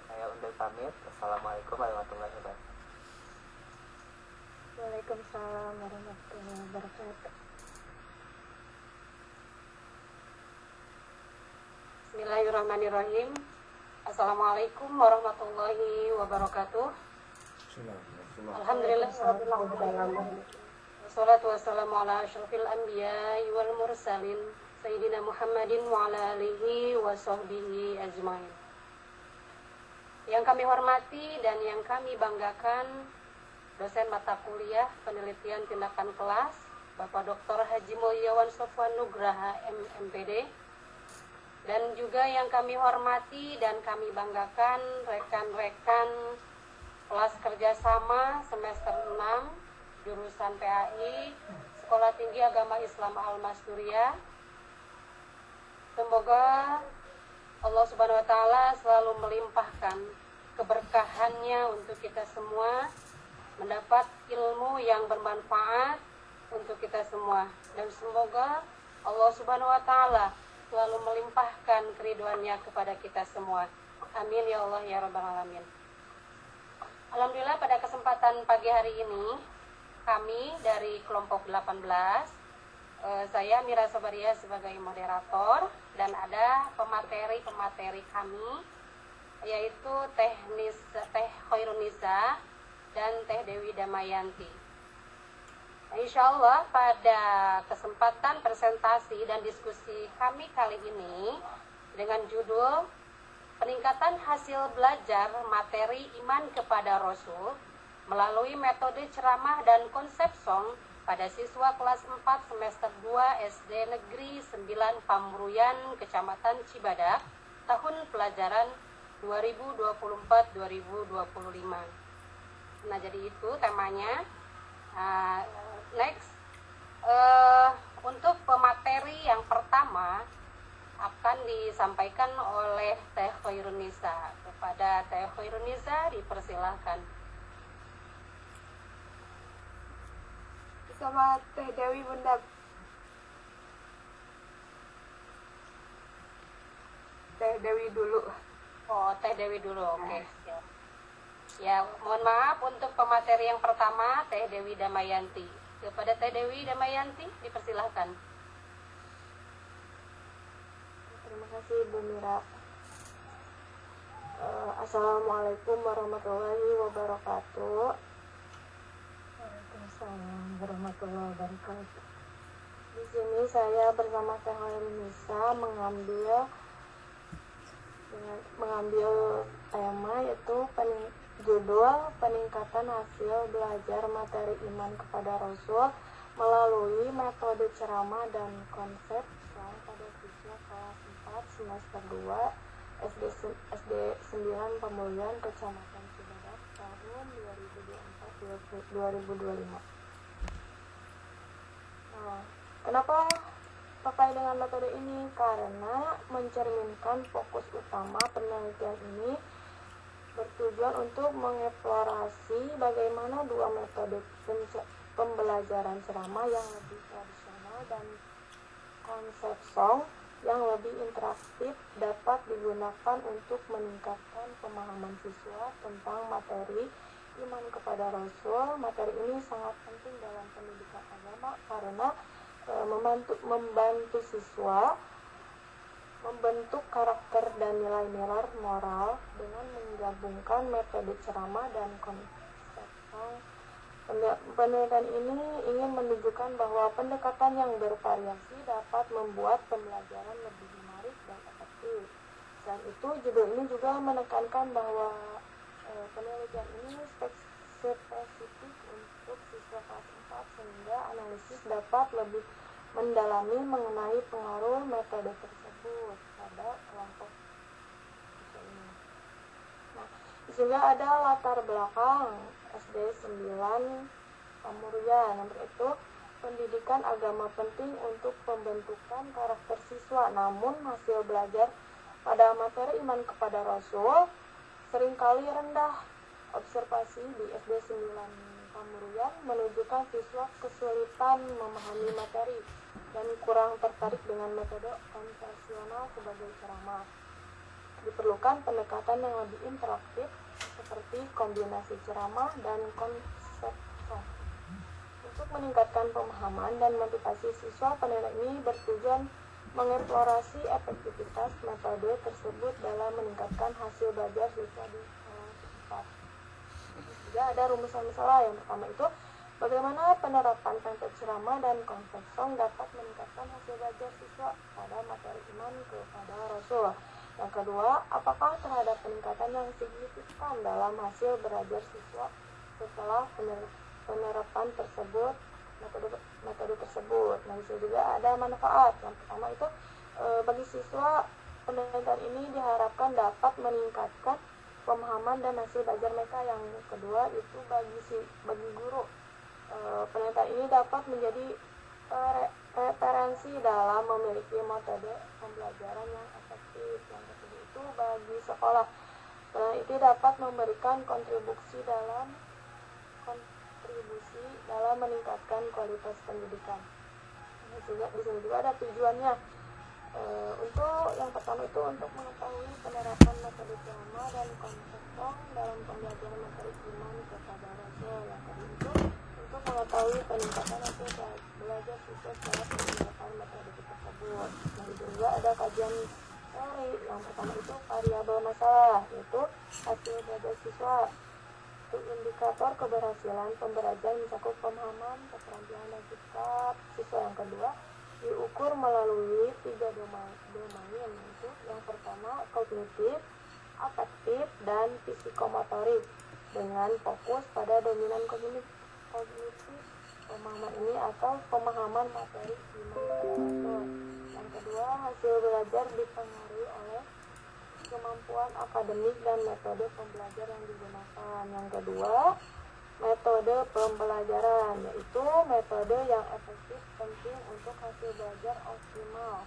Saya undur pamit. Assalamualaikum warahmatullahi wabarakatuh. Waalaikumsalam warahmatullahi wabarakatuh. Bismillahirrahmanirrahim. Assalamualaikum warahmatullahi wabarakatuh. Alhamdulillah. Wassalatu wassalamu ala asyrafil anbiya'i wal mursalin Sayyidina Muhammadin wa ala alihi wa sahbihi ajmain. Yang kami hormati dan yang kami banggakan, dosen mata kuliah penelitian tindakan kelas Bapak Dr. Haji Mulyawan Sofwan Nugraha MPD, dan juga yang kami hormati dan kami banggakan rekan-rekan kelas kerjasama semester 6 jurusan PAI Sekolah Tinggi Agama Islam Al-Masturiyah. Semoga Allah Subhanahu wa Ta'ala selalu melimpahkan keberkahannya untuk kita semua, mendapat ilmu yang bermanfaat untuk kita semua, dan semoga Allah Subhanahu wa Ta'ala selalu melimpahkan keriduannya kepada kita semua. Amin ya Allah ya Rabbal Alamin. Alhamdulillah pada kesempatan pagi hari ini kami dari kelompok 18, saya Mira Sobaria sebagai moderator, dan ada pemateri kami yaitu Teh Khairunisa dan Teh Dewi Damayanti. Insya Allah pada kesempatan presentasi dan diskusi kami kali ini dengan judul Peningkatan hasil belajar materi iman kepada Rasul melalui metode ceramah dan konsep song pada siswa kelas 4 semester 2 SD Negeri 9 Pamuruyan, Kecamatan Cibadak, tahun pelajaran 2024-2025. Nah, jadi itu temanya. Next, untuk pemateri yang pertama akan disampaikan oleh Teh Khairunisa. Kepada Teh Khairunisa dipersilahkan. Sama Teh Dewi Bunda. Teh Dewi dulu. Oh, Teh Dewi dulu. Oke. Siap. Ya, mohon maaf untuk pemateri yang pertama Teh Dewi Damayanti. Kepada Teh Dewi Damayanti dipersilahkan. Terima kasih Bu Mira. Assalamualaikum warahmatullahi wabarakatuh. Waalaikumsalam warahmatullahi wabarakatuh. Di sini saya bersama Teh Khairunisa mengambil tema yaitu judul peningkatan hasil belajar materi iman kepada Rasul melalui metode ceramah dan konsep song pada siswa kelas 4 semester 2 SD 9 Pamuruyan, Kecamatan Cibadak, tahun 2024-2025. Nah, kenapa pakai dengan metode ini? Karena mencerminkan fokus utama penelitian ini bertujuan untuk mengeksplorasi bagaimana dua metode pembelajaran ceramah yang lebih tradisional dan konsep song yang lebih interaktif dapat digunakan untuk meningkatkan pemahaman siswa tentang materi iman kepada Rasul. Materi ini sangat penting dalam pendidikan agama karena membantu siswa membentuk karakter dan nilai-nilai moral dengan menggabungkan metode ceramah dan konsep song. Penelitian ini ingin menunjukkan bahwa pendekatan yang bervariasi dapat membuat pembelajaran lebih menarik dan efektif. Selain itu, judul ini juga menekankan bahwa penelitian ini spesifik untuk siswa kelas 4 sehingga analisis dapat lebih mendalami mengenai pengaruh metode tersebut pada kelompok siswa ini. Nah, juga ada latar belakang SD 9 Pamuruyan. Nomor itu, pendidikan agama penting untuk pembentukan karakter siswa, namun hasil belajar pada materi iman kepada Rasul seringkali rendah. Observasi di SD 9 Pamuruyan menunjukkan siswa kesulitan memahami materi dan kurang tertarik dengan metode konvensional sebagai ceramah. Diperlukan pendekatan yang lebih interaktif seperti kombinasi ceramah dan konsep song. Untuk meningkatkan pemahaman dan motivasi siswa, penelitian ini bertujuan mengeksplorasi efektivitas metode tersebut dalam meningkatkan hasil belajar siswa di kelas 4. Juga ada rumusan masalah. Yang pertama itu, bagaimana penerapan metode ceramah dan konsep song dapat meningkatkan hasil belajar siswa pada materi iman kepada Rasul. Yang kedua, apakah terhadap peningkatan yang signifikan dalam hasil belajar siswa setelah penerapan tersebut, metode tersebut. Nah, bisa juga ada manfaat. Yang pertama itu, bagi siswa, penelitian ini diharapkan dapat meningkatkan pemahaman dan hasil belajar mereka. Yang kedua itu bagi guru, penelitian ini dapat menjadi referensi dalam memiliki metode pembelajaran yang efektif. Yang ketiga itu bagi sekolah, penelitian itu dapat memberikan kontribusi dalam meningkatkan kualitas pendidikan. Di sini juga ada tujuannya. Untuk yang pertama itu untuk mengetahui penerapan metode ceramah dan konsep song dalam pembelajaran materi iman kepada Rasul. Yang kedua itu untuk mengetahui peningkatan hasil belajar siswa setelah penerapan metode tersebut. Nah, juga ada kajian teori. Yang pertama itu variabel masalah, yaitu hasil belajar siswa. Indikator keberhasilan pembelajaran mencakup pemahaman, keterampilan, dan sikap siswa. Yang kedua, diukur melalui 3 domain, yaitu yang pertama kognitif, afektif, dan psikomotorik dengan fokus pada dominan kognitif pemahaman ini atau pemahaman materi iman kepada Rasul. Yang kedua, hasil belajar dipengaruhi oleh kemampuan akademik dan metode pembelajaran yang digunakan. Yang kedua, metode pembelajaran, yaitu metode yang efektif penting untuk hasil belajar optimal.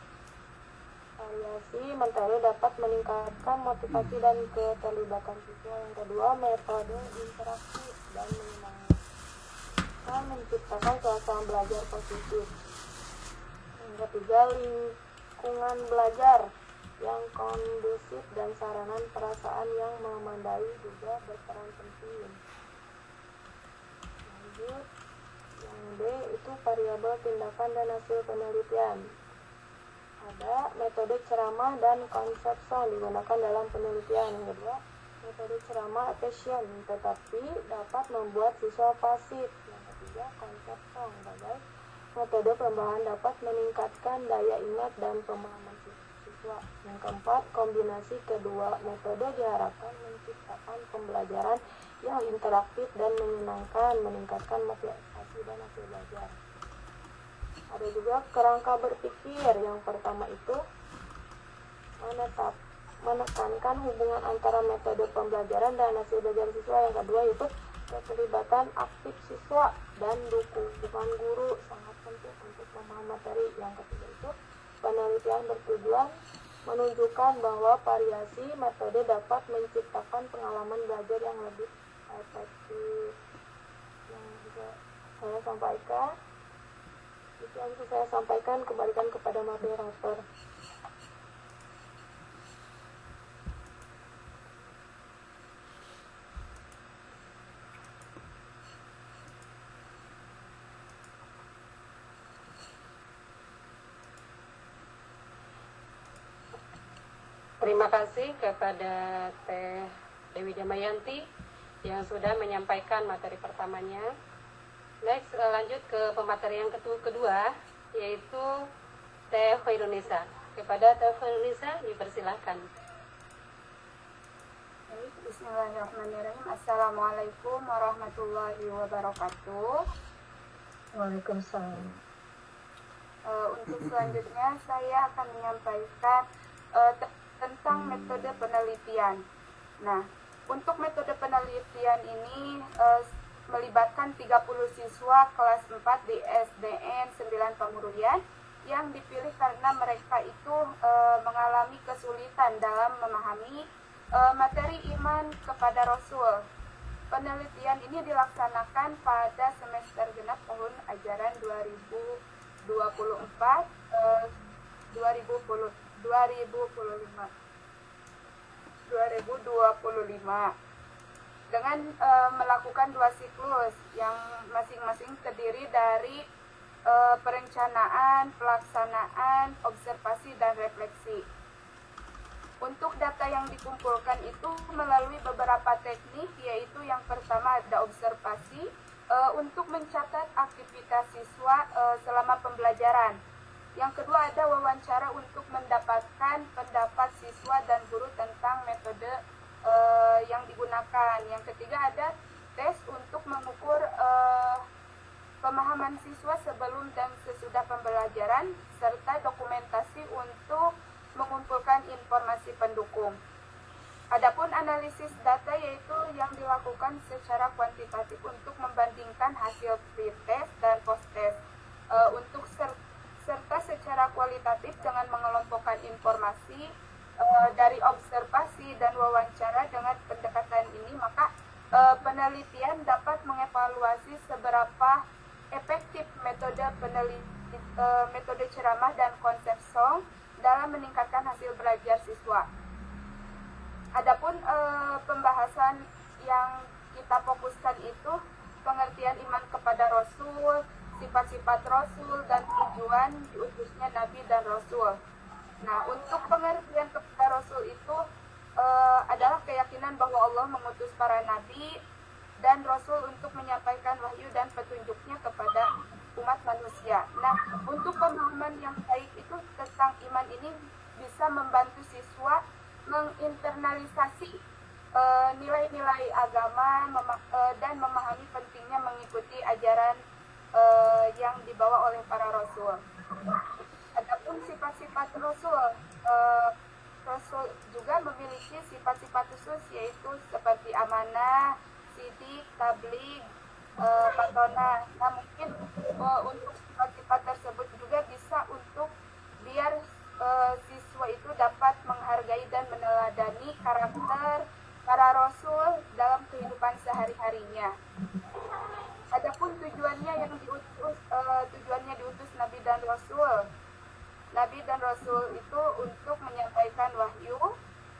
Variasi materi dapat meningkatkan motivasi dan keterlibatan siswa. Yang kedua, metode interaksi dan menyenangkan menciptakan suasana belajar positif. Yang ketiga, lingkungan belajar yang kondusif dan sarana perasaan yang memadai juga berperan penting. Lanjut, yang D itu variabel tindakan dan hasil penelitian. Ada metode ceramah dan konsep song digunakan dalam penelitian. Yang kedua, metode ceramah attention tetapi dapat membuat siswa pasif. Yang ketiga, konsep song sebagai metode pembahasan dapat meningkatkan daya ingat dan pemahaman siswa. Yang keempat, kombinasi kedua metode diharapkan menciptakan pembelajaran yang interaktif dan menyenangkan, meningkatkan motivasi dan hasil belajar. Ada juga kerangka berpikir. Yang pertama itu menekankan hubungan antara metode pembelajaran dan hasil belajar siswa. Yang kedua itu keterlibatan aktif siswa dan dukungan guru sangat penting untuk memahami materi. Yang ketiga itu penelitian bertujuan menunjukkan bahwa variasi metode dapat menciptakan pengalaman belajar yang lebih efektif. Yang bisa saya sampaikan, itu yang bisa saya sampaikan, kembalikan kepada moderator. Terima kasih kepada Teh Dewi Damayanti yang sudah menyampaikan materi pertamanya. Next, lanjut ke pemateri yang kedua, yaitu Teh Khairunisa. Kepada Teh Khairunisa, dipersilahkan. Bismillahirrahmanirrahim. Assalamualaikum warahmatullahi wabarakatuh. Waalaikumsalam. Untuk selanjutnya saya akan menyampaikan tentang metode penelitian. Nah, untuk metode penelitian ini melibatkan 30 siswa kelas 4 di SDN 9 Pamurian yang dipilih karena mereka itu mengalami kesulitan dalam memahami materi iman kepada Rasul. Penelitian ini dilaksanakan pada semester genap tahun ajaran 2025 dengan melakukan 2 siklus yang masing-masing terdiri dari perencanaan, pelaksanaan, observasi, dan refleksi. Untuk data yang dikumpulkan itu melalui beberapa teknik, yaitu yang pertama ada observasi untuk mencatat aktivitas siswa selama pembelajaran. Yang kedua ada wawancara untuk mendapatkan pendapat siswa dan guru tentang metode yang digunakan. Yang ketiga ada tes untuk mengukur pemahaman siswa sebelum dan sesudah pembelajaran, serta dokumentasi untuk mengumpulkan informasi pendukung. Adapun analisis data yaitu yang dilakukan secara kuantitatif untuk membandingkan hasil pre-test dan post-test. Untuk serta secara kualitatif dengan mengelompokkan informasi dari observasi dan wawancara. Dengan pendekatan ini maka penelitian dapat mengevaluasi seberapa efektif metode ceramah dan konsep song dalam meningkatkan hasil belajar siswa. Adapun pembahasan yang kita fokuskan itu pengertian iman kepada Rasul, sifat-sifat Rasul, dan tujuan diutusnya Nabi dan Rasul. Nah, untuk pengertian kepada Rasul itu adalah keyakinan bahwa Allah mengutus para Nabi dan Rasul untuk menyampaikan wahyu dan petunjuknya kepada umat manusia. Nah, untuk pemahaman yang baik itu tentang iman ini bisa membantu siswa menginternalisasi nilai-nilai agama dan memahami pentingnya mengikuti ajaran yang dibawa oleh para rasul. Adapun sifat-sifat rasul, rasul juga memiliki sifat-sifat khusus, yaitu seperti amanah, sidik, tabligh, patona. Nah, mungkin untuk sifat-sifat tersebut juga bisa untuk biar siswa itu dapat menghargai dan meneladani karakter para rasul dalam kehidupan sehari-harinya. Adapun tujuannya diutus Nabi dan Rasul. Nabi dan Rasul itu untuk menyampaikan wahyu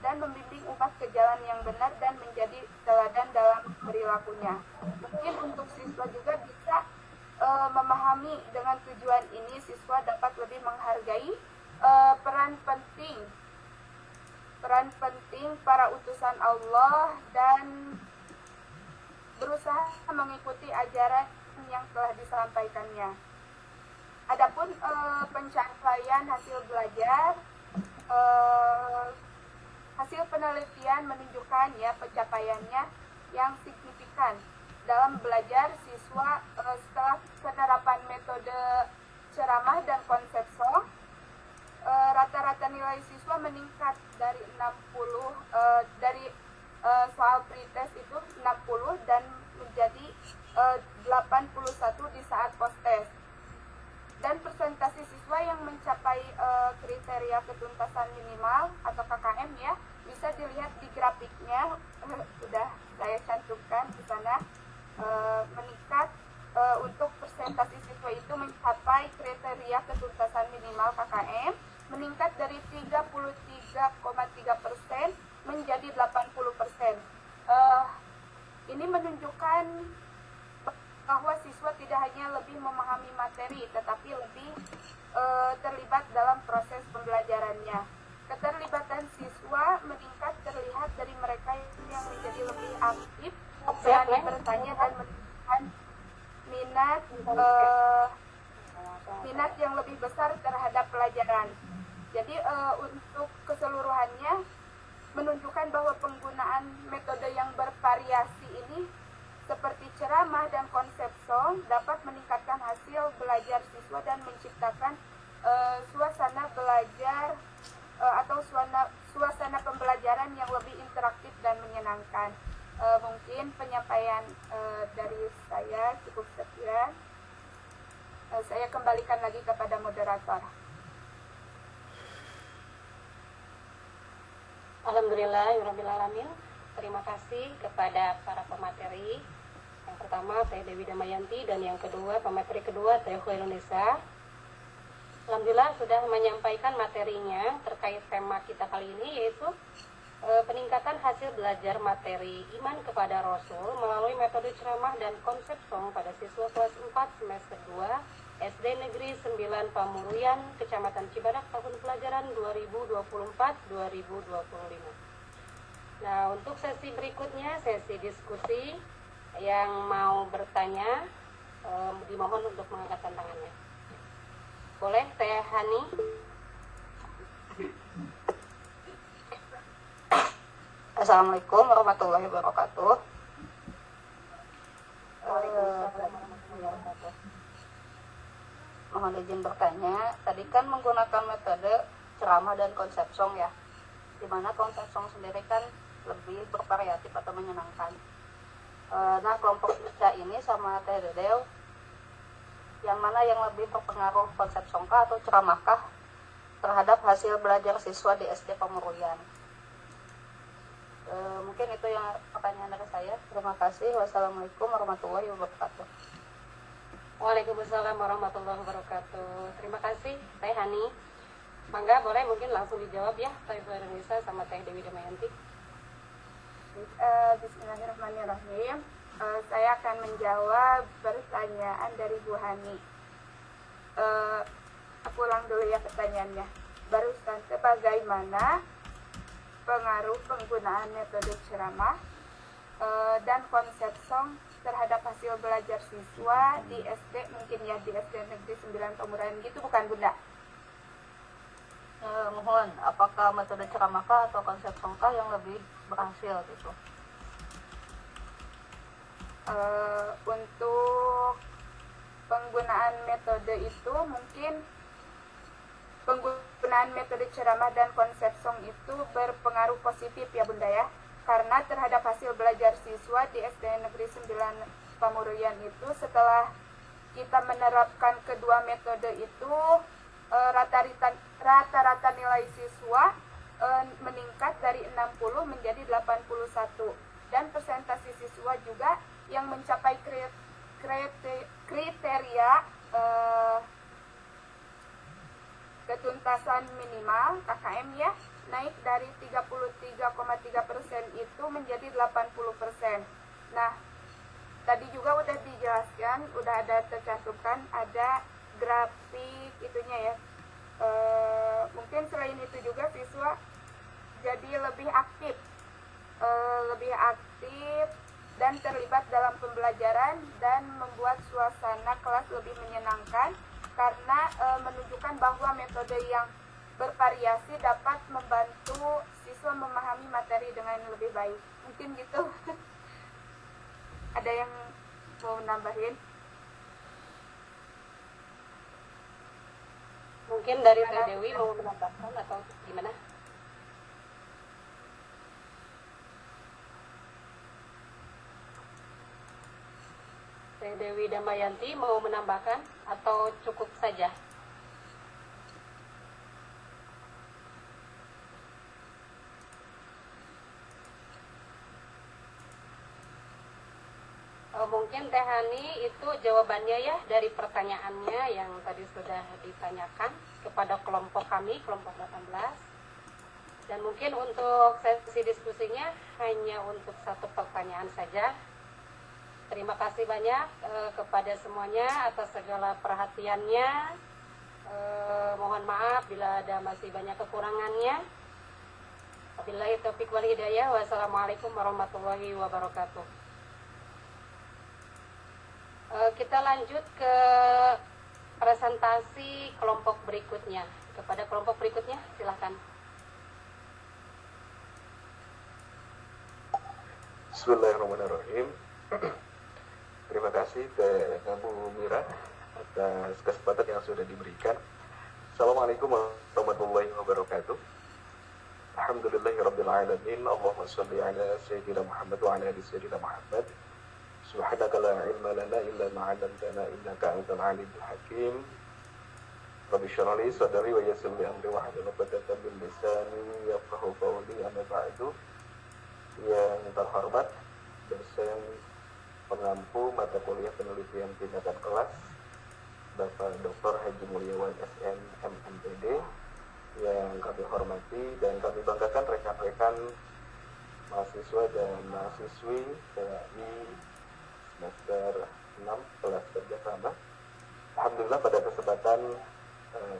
dan membimbing umat ke jalan yang benar dan menjadi teladan dalam perilakunya. Mungkin untuk siswa juga bisa memahami dengan tujuan ini, siswa dapat lebih menghargai peran penting para utusan Allah dan berusaha mengikuti ajaran yang telah disampaikannya. Adapun pencapaian hasil belajar, hasil penelitian menunjukkan ya pencapaiannya yang signifikan dalam belajar siswa setelah penerapan metode ceramah dan konsep song. Rata-rata nilai siswa meningkat dari 60 dari soal pretest itu 60 dan menjadi 81 di saat post-test. Dan persentase siswa yang mencapai kriteria ketuntasan minimal atau KKM ya bisa dilihat di grafiknya, sudah saya cantumkan di sana, meningkat untuk persentase siswa itu mencapai kriteria ketuntasan minimal KKM meningkat dari 33,3% menjadi 80%. Ini menunjukkan bahwa siswa tidak hanya lebih memahami materi, tetapi lebih terlibat dalam proses pembelajarannya. Keterlibatan siswa meningkat terlihat dari mereka yang menjadi lebih aktif, berani bertanya dan menunjukkan minat yang lebih besar terhadap pelajaran. Jadi untuk keseluruhannya menunjukkan bahwa penggunaan metode yang bervariasi ini seperti ceramah dan konsep song dapat meningkatkan hasil belajar siswa dan menciptakan suasana belajar atau suasana pembelajaran yang lebih interaktif dan menyenangkan. Mungkin penyampaian dari saya cukup sekian. Saya kembalikan lagi kepada moderator. Alhamdulillahirrahmanirrahim. Terima kasih kepada para pemateri. Yang pertama Teh Dewi Damayanti dan yang kedua pemateri kedua Teh Khairunisa. Alhamdulillah sudah menyampaikan materinya terkait tema kita kali ini, yaitu peningkatan hasil belajar materi iman kepada Rasul melalui metode ceramah dan konsep song pada siswa kelas 4 semester 2 SD Negeri 9 Pamuruyan, Kecamatan Cibadak, tahun pelajaran 2024-2025. Nah, untuk sesi berikutnya, sesi diskusi, yang mau bertanya dimohon untuk mengangkat tangannya. Boleh, Teh Hani? Assalamualaikum warahmatullahi wabarakatuh. Mohon izin bertanya, tadi kan menggunakan metode ceramah dan konsep song ya, dimana konsep song sendiri kan lebih bervariatif atau menyenangkan. Nah, kelompok kita ini sama Teh Dedeu, yang mana yang lebih berpengaruh, konsep songkah atau ceramahkah terhadap hasil belajar siswa di SD Pamuruyan? Mungkin itu yang pertanyaan dari saya. Terima kasih. Wassalamualaikum warahmatullahi wabarakatuh. Waalaikumsalam warahmatullahi wabarakatuh. Terima kasih Teh Hani. Mangga boleh mungkin langsung dijawab ya Teh Khairunisa sama Teh Dewi Damayanti. Bismillahirrahmanirrahim. Saya akan menjawab pertanyaan dari Bu Hani. Aku ulang dulu ya pertanyaannya. Barusan, bagaimana pengaruh penggunaan metode ceramah dan konsep song terhadap hasil belajar siswa di SD, mungkin ya di SD Negeri 9 Pamuruyan gitu, bukan Bunda? Mohon, apakah metode ceramahkah atau konsep songkah yang lebih berhasil gitu? Untuk penggunaan metode itu mungkin penggunaan metode ceramah dan konsep song itu berpengaruh positif ya Bunda ya, karena terhadap hasil belajar siswa di SD Negeri 9 Pamurian itu setelah kita menerapkan kedua metode itu rata-rata nilai siswa meningkat dari 60 menjadi 81 dan presentasi siswa juga yang mencapai kriteria ketuntasan minimal KKM ya naik dari 33,3% itu menjadi 80%. Nah, tadi juga udah dijelaskan, udah ada tercantumkan, ada grafik itunya ya. Mungkin selain itu juga siswa jadi lebih aktif dan terlibat dalam pembelajaran dan membuat suasana kelas lebih menyenangkan karena menunjukkan bahwa metode yang bervariasi dapat membantu siswa memahami materi dengan lebih baik. Mungkin gitu. Ada yang mau nambahin? Mungkin dari Teh Dewi mau menambahkan atau gimana? Teh Dewi Damayanti mau menambahkan atau cukup saja? Mungkin Teh Hani itu jawabannya ya dari pertanyaannya yang tadi sudah ditanyakan kepada kelompok kami, kelompok 18. Dan mungkin untuk sesi diskusinya hanya untuk satu pertanyaan saja. Terima kasih banyak kepada semuanya atas segala perhatiannya. Mohon maaf bila ada masih banyak kekurangannya. Wabillahi taufiq wal hidayah. Wassalamualaikum warahmatullahi wabarakatuh. Kita lanjut ke presentasi kelompok berikutnya. Kepada kelompok berikutnya, silahkan. Bismillahirrahmanirrahim. Terima kasih Teh Bu Mira atas kesempatan yang sudah diberikan. Assalamualaikum warahmatullahi wabarakatuh. Alhamdulillahirabbil alamin. Allahumma shalli ala sayyidina Muhammad wa ala ali sayyidina Muhammad. Subhanaka la ilma lana illa ma 'allamtana innaka antal alimul hakim. Rabbi shrah li sadri wa yassir li amri wa hlul 'uqdatam min lisani yafqahu qawli. Amma ba'du. Yang terhormat dosen pengampu mata kuliah penelitian tindakan kelas Bapak Dr. Haji Mulyawan SM MMPD, yang kami hormati dan kami banggakan rekan-rekan mahasiswa dan mahasiswi PAI semester 6 kelas kerjasama. Alhamdulillah pada kesempatan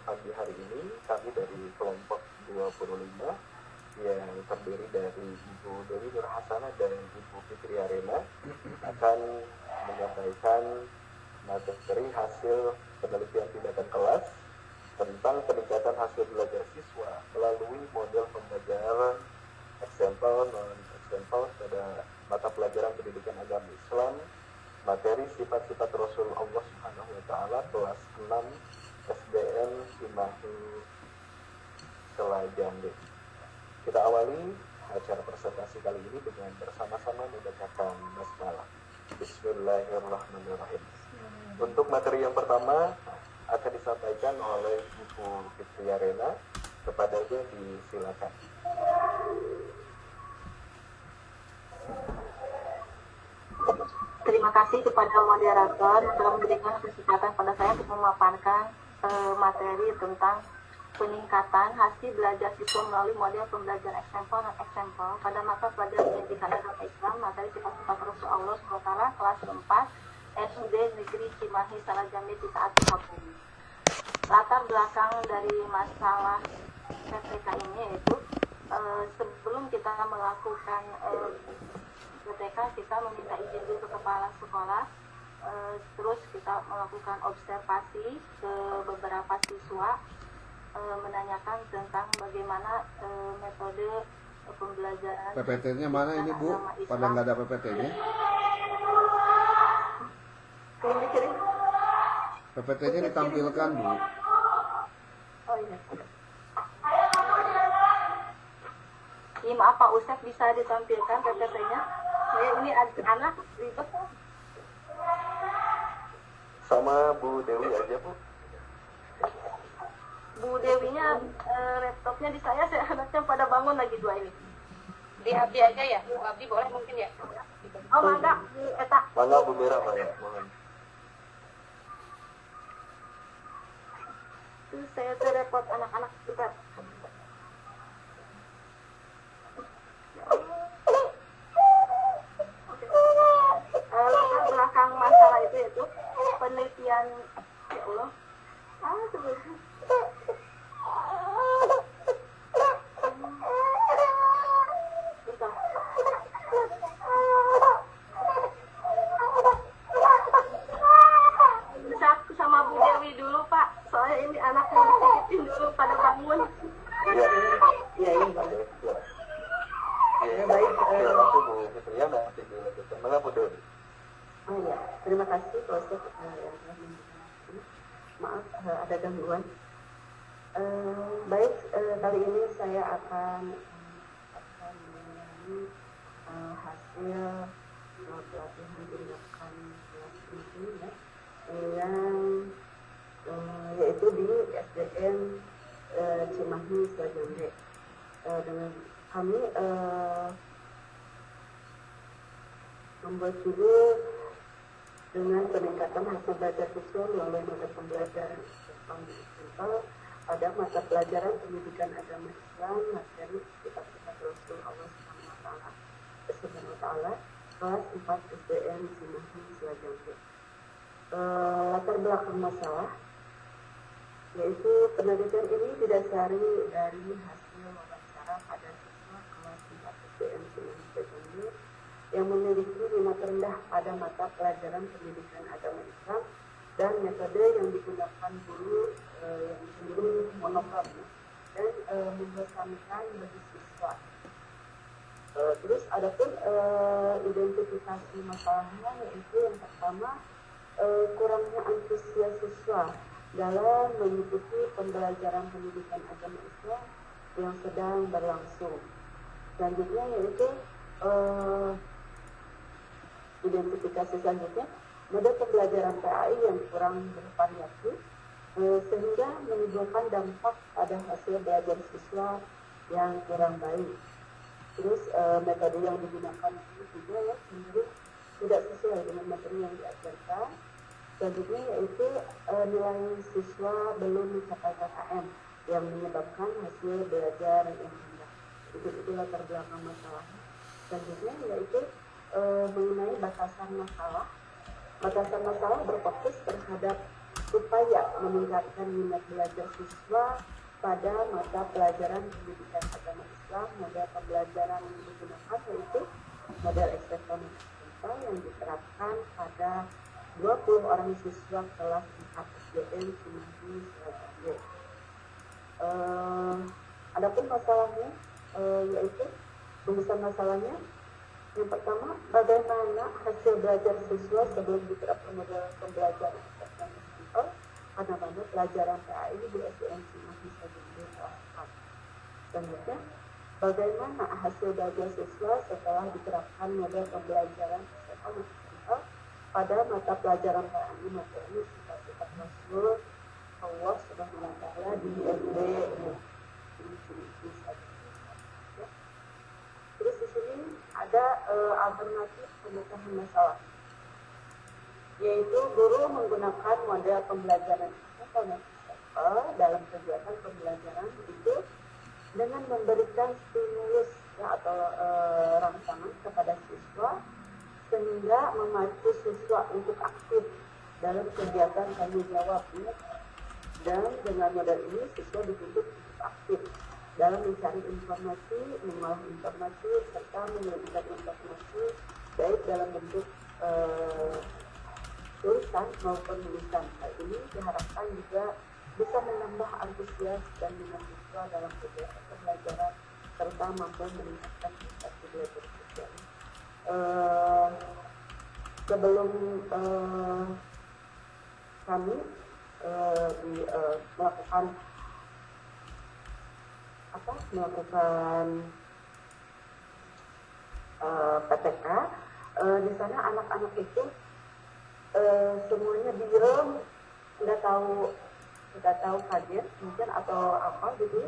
pagi hari ini kami dari kelompok 25 yang terdiri dari Ibu Dewi Nur Hasanah dan Ibu Fitri Arena akan menyampaikan materi hasil penelitian tindakan kelas tentang peningkatan hasil belajar siswa melalui model pembelajaran eksempel non-eksempel pada mata pelajaran pendidikan agama Islam, materi sifat-sifat Rasul Allah Subhanahu wa taala kelas 6 SDN Cimahi Selajambe. Kita awali acara presentasi kali ini dengan bersama-sama membacakan basmalah. Bismillahirrahmanirrahim. Untuk materi yang pertama akan disampaikan oleh Ibu Fitri Arena. Kepadanya disilakan. Terima kasih kepada moderator yang telah memberikan kesempatan pada saya untuk memaparkan materi tentang peningkatan hasil belajar siswa melalui model pembelajaran eksempel dan eksempel pada mata pelajaran pendidikan agama Islam, materi sifat-sifat Rasul Allah SWT kelas 4 SD Negeri Cimahi Salajambe Cisaat Sukabumi. Latar belakang dari masalah PTK ini yaitu sebelum kita melakukan PTK kita meminta izin dulu ke kepala sekolah, terus kita melakukan observasi ke beberapa siswa menanyakan tentang bagaimana metode pembelajaran PPT-nya mana ini Bu? Pada nggak ada PPT-nya? PPT-nya ditampilkan Bu. Oh iya. Ini maaf Pak Ustadz, bisa ditampilkan PPT-nya? Ini anak ribet. Sama Bu Dewi aja Bu. Bu Dewinya laptopnya di saya anaknya pada bangun lagi dua ini. Di Abdi aja ya, Bu Abdi boleh mungkin ya. Oh mangga, eta. Mangga Bu Mira Pak ya, mohon. Tuh saya tuh repot anak-anak ribet. Latar belakang masalah itu penelitian, ya Allah, sebenarnya. Bisa aku sama Bu Dewi dulu Pak, soalnya ini anaknya dititipin dulu pada bangun. Iya, iya ini baik. Iya, baik. Nanti Bu Fitriana nanti dilanjutkan. Mangga Bu Dewi. Oh ya, terima kasih Pak Ustadz yang telah menjelaskan. Maaf ada gangguan. Baik, kali ini saya akan mengenai hasil pelatihan tindakan kelas ini ya, yang yaitu di SDN Cimahi Selajambe. Dengan kami membuat video dengan peningkatan hasil belajar siswa melalui mata pembelajaran digital pada mata pelajaran pendidikan agama Islam, materi sifat-sifat Rasul Allah Subhanahu wa Ta'ala, kelas 4 SDN Cimahi Selajambe. Latar belakang masalah yaitu penelitian ini didasari dari hasil wawancara pada siswa kelas 4 SDN Cimahi Selajambe yang memiliki minat rendah pada mata pelajaran pendidikan agama Islam dan metode yang digunakan guru yang cenderung monoton dan membosankan bagi siswa. Terus adapun identifikasi masalahnya yaitu yang pertama kurangnya antusias siswa dalam mengikuti pembelajaran pendidikan agama Islam yang sedang berlangsung. Selanjutnya yaitu identifikasi selanjutnya model pembelajaran PAI yang kurang bervariasi sehingga menimbulkan dampak pada hasil belajar siswa yang kurang baik. Terus metode yang digunakan itu juga ya cenderung tidak sesuai dengan materi yang diajarkan. Selanjutnya yaitu nilai siswa belum mencapai KKM yang menyebabkan hasil belajar yang rendah. Itu latar belakang masalah. Selanjutnya yaitu mengenai batasan masalah. Batasan masalah berfokus terhadap upaya meningkatkan minat belajar siswa pada mata pelajaran pendidikan agama Islam. Model pembelajaran yang digunakan yaitu model eksperimen yang diterapkan pada 20 orang siswa kelas 4 SDN Cimahi Selajambe. Adapun masalahnya yaitu rumusan masalahnya. Yang pertama, bagaimana hasil belajar siswa sebelum diterapkan model pembelajaran eksperimental pada mana pelajaran PAI di SDN Cimahi Selajambe kelas 4. Selanjutnya, bagaimana hasil belajar siswa setelah diterapkan model pembelajaran eksperimental pada mata pelajaran PAI materi sifat-sifat Rasul Allah Subhanahu wa Ta'ala di SD Cimahi Selajambe. Terus di sini ada alternatif pemecahan masalah, yaitu guru menggunakan model pembelajaran dalam kegiatan pembelajaran itu dengan memberikan stimulus atau rangsangan kepada siswa sehingga memacu siswa untuk aktif dalam kegiatan tanggung jawabnya, dan dengan model ini siswa dituntut untuk aktif dalam mencari informasi, mengolah informasi, serta menyajikan informasi baik dalam bentuk tulisan maupun tulisan. Hal ini diharapkan juga bisa menambah antusias dan minat siswa dalam kegiatan pembelajaran serta mampu meningkatkan prestasi belajar siswa. Sebelum kami melakukan PTK, di sana anak-anak itu semuanya diem, nggak tahu kaget mungkin atau apa gitu,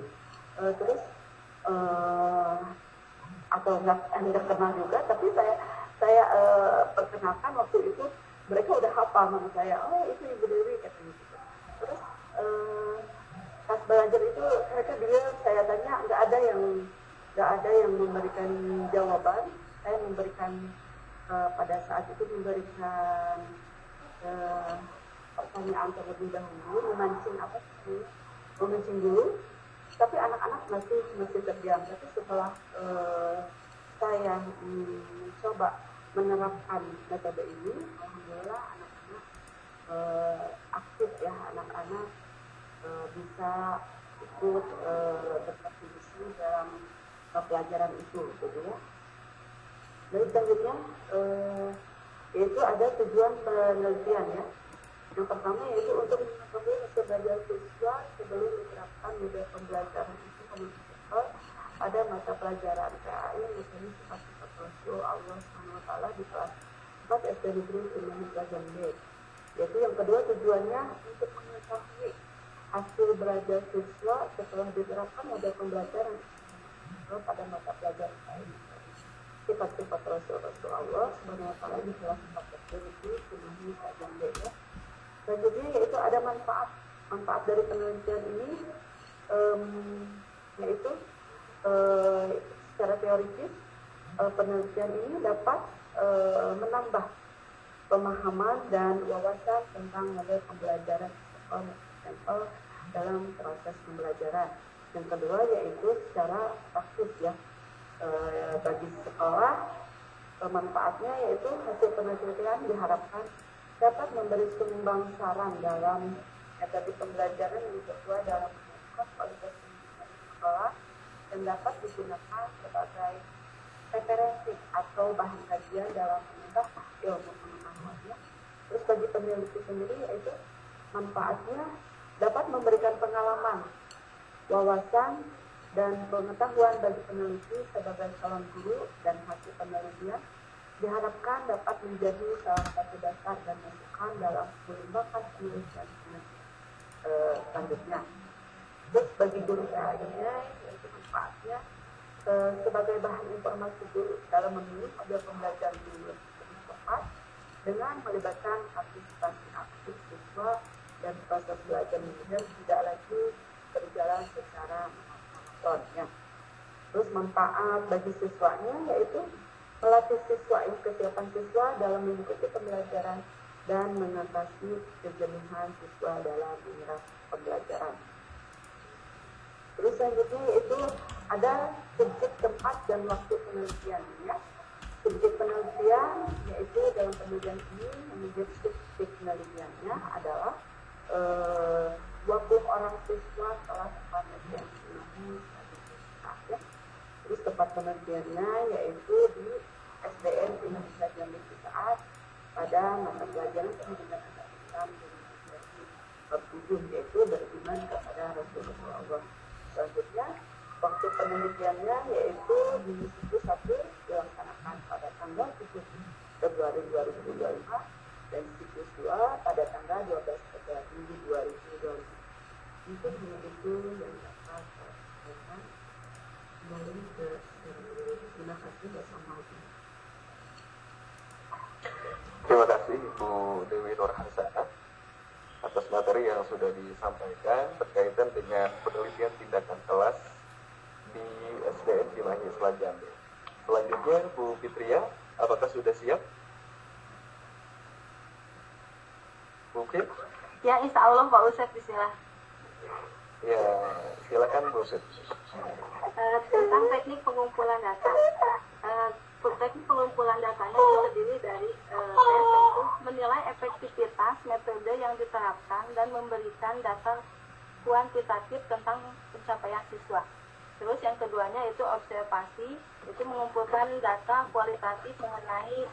terus atau nggak kenal juga, tapi saya perkenalkan waktu itu mereka udah hafal nama saya, oh itu Ibu Dewi katanya gitu. Terus pas belajar itu mereka bilang, saya tanya nggak ada yang memberikan jawaban, saya memberikan pada saat itu memberikan pertanyaan terlebih dahulu, memancing dulu, tapi anak-anak masih terdiam. Tapi setelah saya mencoba menerapkan metode ini, alhamdulillah anak-anak aktif ya, anak-anak bisa ikut berkontribusi dalam pelajaran itu, gitu ya. Dan selanjutnya yaitu ada tujuan penelitian ya. Yang pertama yaitu untuk mengetahui hasil belajar siswa sebelum diterapkan model pembelajaran itu pada mata pelajaran PAI, misalnya sifat-sifat Rasul Allah SWT di kelas 4 SD Negeri Cimahi Pelajaran B. Yaitu yang kedua tujuannya untuk mengetahui hasil belajar siswa setelah diterapkan model pembelajaran pada mata pelajaran PAI, sifat-sifat Rasul Allah SWT di kelas 4 SD Negeri Cimahi Pelajaran B ya. Selanjutnya yaitu ada manfaat dari penelitian ini, yaitu secara teoritis penelitian ini dapat menambah pemahaman dan wawasan tentang model pembelajaran sampel dalam proses pembelajaran. Yang kedua yaitu secara praktis ya, bagi sekolah manfaatnya yaitu hasil penelitian diharapkan dapat memberi sumbang saran dalam metode pembelajaran yang sesuai dalam meningkatkan kualitas pendidikan sekolah dan dapat digunakan sebagai referensi atau bahan kajian dalam menambah ilmu pengetahuannya. Terus bagi peneliti sendiri yaitu manfaatnya dapat memberikan pengalaman, wawasan, dan pengetahuan bagi peneliti sebagai calon guru, dan hasil penelitian diharapkan dapat menjadi salah satu dasar dan masukan dalam mengembangkan penelitian selanjutnya. Terus bagi guru lainnya yaitu manfaatnya sebagai bahan informasi guru dalam memilih model pembelajaran guru yang tepat dengan melibatkan partisipasi aktif siswa dan proses belajar mengajar tidak lagi berjalan secara monoton. Terus manfaat bagi siswanya yaitu melatih siswa, kesiapan siswa dalam mengikuti pembelajaran dan mengatasi kejenihan siswa dalam menyerap pembelajaran. Terus selanjutnya yaitu ada subjek, tempat, dan waktu penelitian ya. Subjek penelitian yaitu dalam penelitian ini menjadi subjek penelitiannya adalah 20 orang siswa kelas 4 SD ini ya. Terus tempat penelitiannya yaitu di SDN Indonesia Jambi saat pada mata pelajaran pendidikan agama Islam bab 7 yaitu beriman kepada Rasulullah Allah. Selanjutnya waktu penelitiannya yaitu di situ 1 dilaksanakan pada tanggal 7 Februari 2025 dan siklus 2 pada tanggal 12 Februari 2025. Mungkin itu yang dapat saya sampaikan. Kembali ke terima kasih bersama-sama. Terima kasih Ibu Dewi Nur Hasanah atas materi yang sudah disampaikan berkaitan dengan penelitian tindakan kelas di SDN Cimahi Selatan. Selanjutnya Bu Fitria, apakah sudah siap? Bu Fit? Ya, insya Allah Pak Ustadz, bismillah. Ya, silakan Bu Fit. Tentang teknik pengumpulan data. Teknik pengumpulan datanya itu terdiri dari yaitu menilai efektivitas metode yang diterapkan dan memberikan data kuantitatif tentang pencapaian siswa. Terus yang keduanya itu observasi, itu mengumpulkan data kualitatif mengenai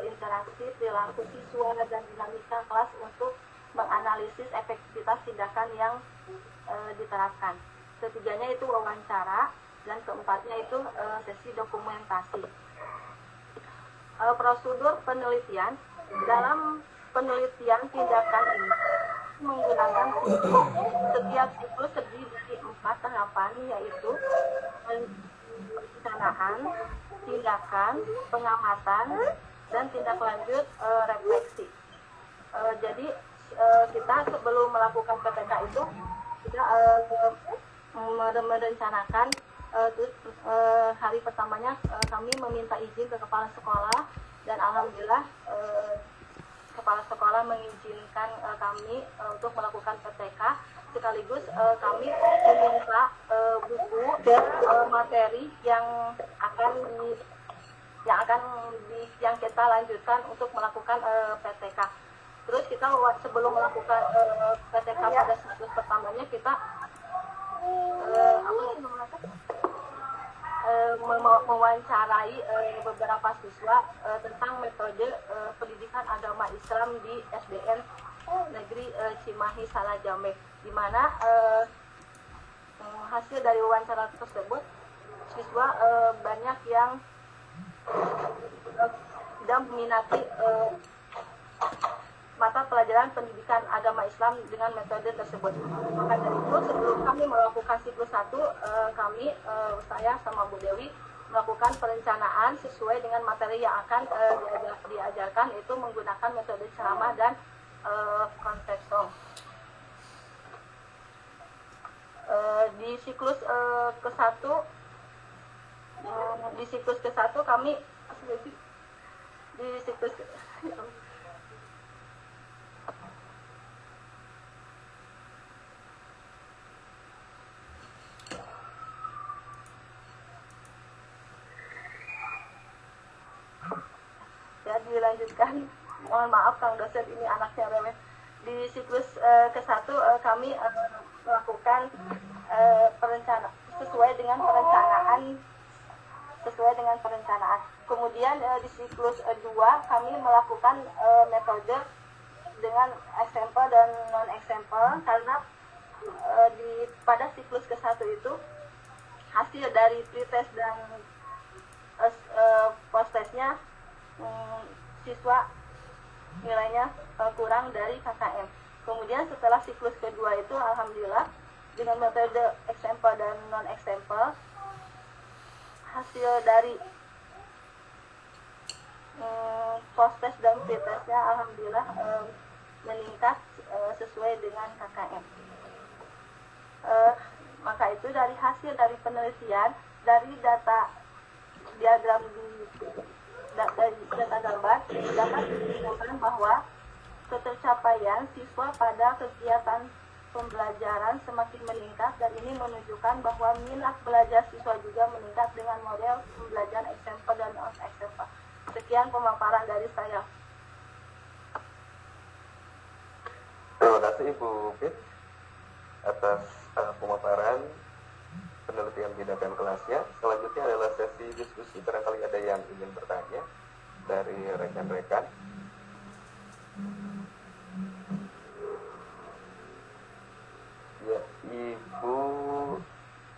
interaksi perilaku siswa dan dinamika kelas untuk menganalisis efektivitas tindakan yang diterapkan. Ketiganya itu wawancara, dan keempatnya itu sesi dokumentasi. Prosedur penelitian, dalam penelitian tindakan ini menggunakan setiap siklus terdiri dari 4 tahapan, yaitu perencanaan, tindakan, pengamatan, dan tindak lanjut refleksi. Jadi kita sebelum melakukan PTK itu kita merencanakan. Hari pertamanya kami meminta izin ke kepala sekolah, dan alhamdulillah kepala sekolah mengizinkan kami untuk melakukan PTK. Sekaligus kami meminta buku dan materi yang kita lanjutkan untuk melakukan PTK. Terus kita sebelum melakukan PTK pada siklus pertamanya kita mewawancarai beberapa siswa tentang metode pendidikan agama Islam di SDN Negeri Cimahi Salajame, di mana hasil dari wawancara tersebut siswa banyak yang tidak meminati mata pelajaran pendidikan agama Islam dengan metode tersebut. Maka dari itu sebelum kami melakukan siklus 1, saya sama Bu Dewi melakukan perencanaan sesuai dengan materi yang akan diajarkan, itu menggunakan metode ceramah dan konsep song. Di siklus ke-1 kami dilanjutkan. Mohon maaf Kang dosen, ini anaknya rewel. Di siklus ke-1 kami melakukan perencanaan sesuai dengan perencanaan. Kemudian di siklus 2 kami melakukan metode dengan example dan non example, karena pada siklus ke-1 itu hasil dari pretest dan post-testnya siswa nilainya kurang dari KKM. Kemudian setelah siklus kedua itu alhamdulillah dengan metode example dan non example, hasil dari post-test dan pretestnya alhamdulillah meningkat sesuai dengan KKM. Maka itu dari hasil dari penelitian, dari data diagram dari data gambar dapat disimpulkan bahwa ketercapaian siswa pada kegiatan pembelajaran semakin meningkat, dan ini menunjukkan bahwa minat belajar siswa juga meningkat dengan model pembelajaran example dan non example. Sekian pemaparan dari saya. Terima kasih Ibu Pit atas pemaparan penelitian tindakan kelasnya. Selanjutnya adalah sesi diskusi. Barangkali ada yang ingin bertanya dari rekan-rekan. Ya, Ibu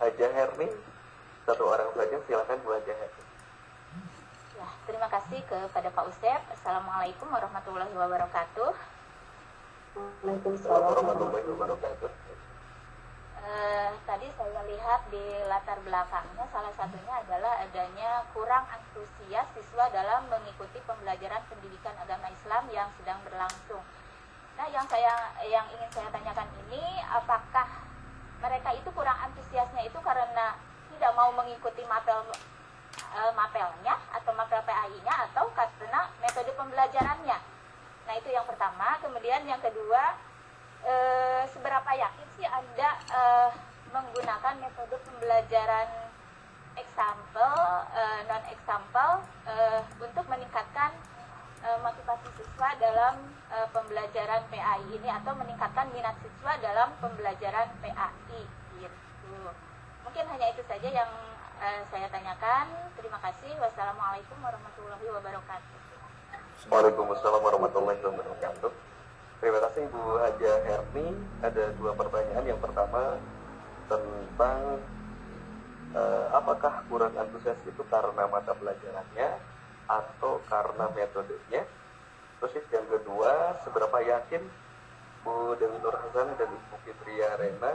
Haja Herni, satu orang saja, silakan Bu Haja Herni. Ya, terima kasih kepada Pak Usep. Assalamualaikum warahmatullahi wabarakatuh. Waalaikumsalam warahmatullahi wabarakatuh. Tadi saya lihat di latar belakangnya salah satunya adalah adanya kurang antusias siswa dalam mengikuti pembelajaran pendidikan agama Islam yang sedang berlangsung. Nah, yang ingin saya tanyakan ini, apakah mereka itu kurang antusiasnya itu karena tidak mau mengikuti mapelnya atau mapel PAI-nya, atau karena metode pembelajarannya? Nah, itu yang pertama. Kemudian yang kedua, seberapa yakin sih Anda menggunakan metode pembelajaran example, non example untuk meningkatkan motivasi siswa dalam pembelajaran PAI ini atau meningkatkan minat siswa dalam pembelajaran PAI gitu. Mungkin hanya itu saja yang saya tanyakan. Terima kasih. Wassalamualaikum warahmatullahi wabarakatuh. Waalaikumsalam warahmatullahi wabarakatuh. Terima kasih Bu Haja Herni. Ada 2 pertanyaan. Yang pertama tentang apakah kurang antusias itu karena mata pelajarannya atau karena metodenya. Terus yang kedua, seberapa yakin Bu Dewi Nur Hasan dan Ibu Fitria Rena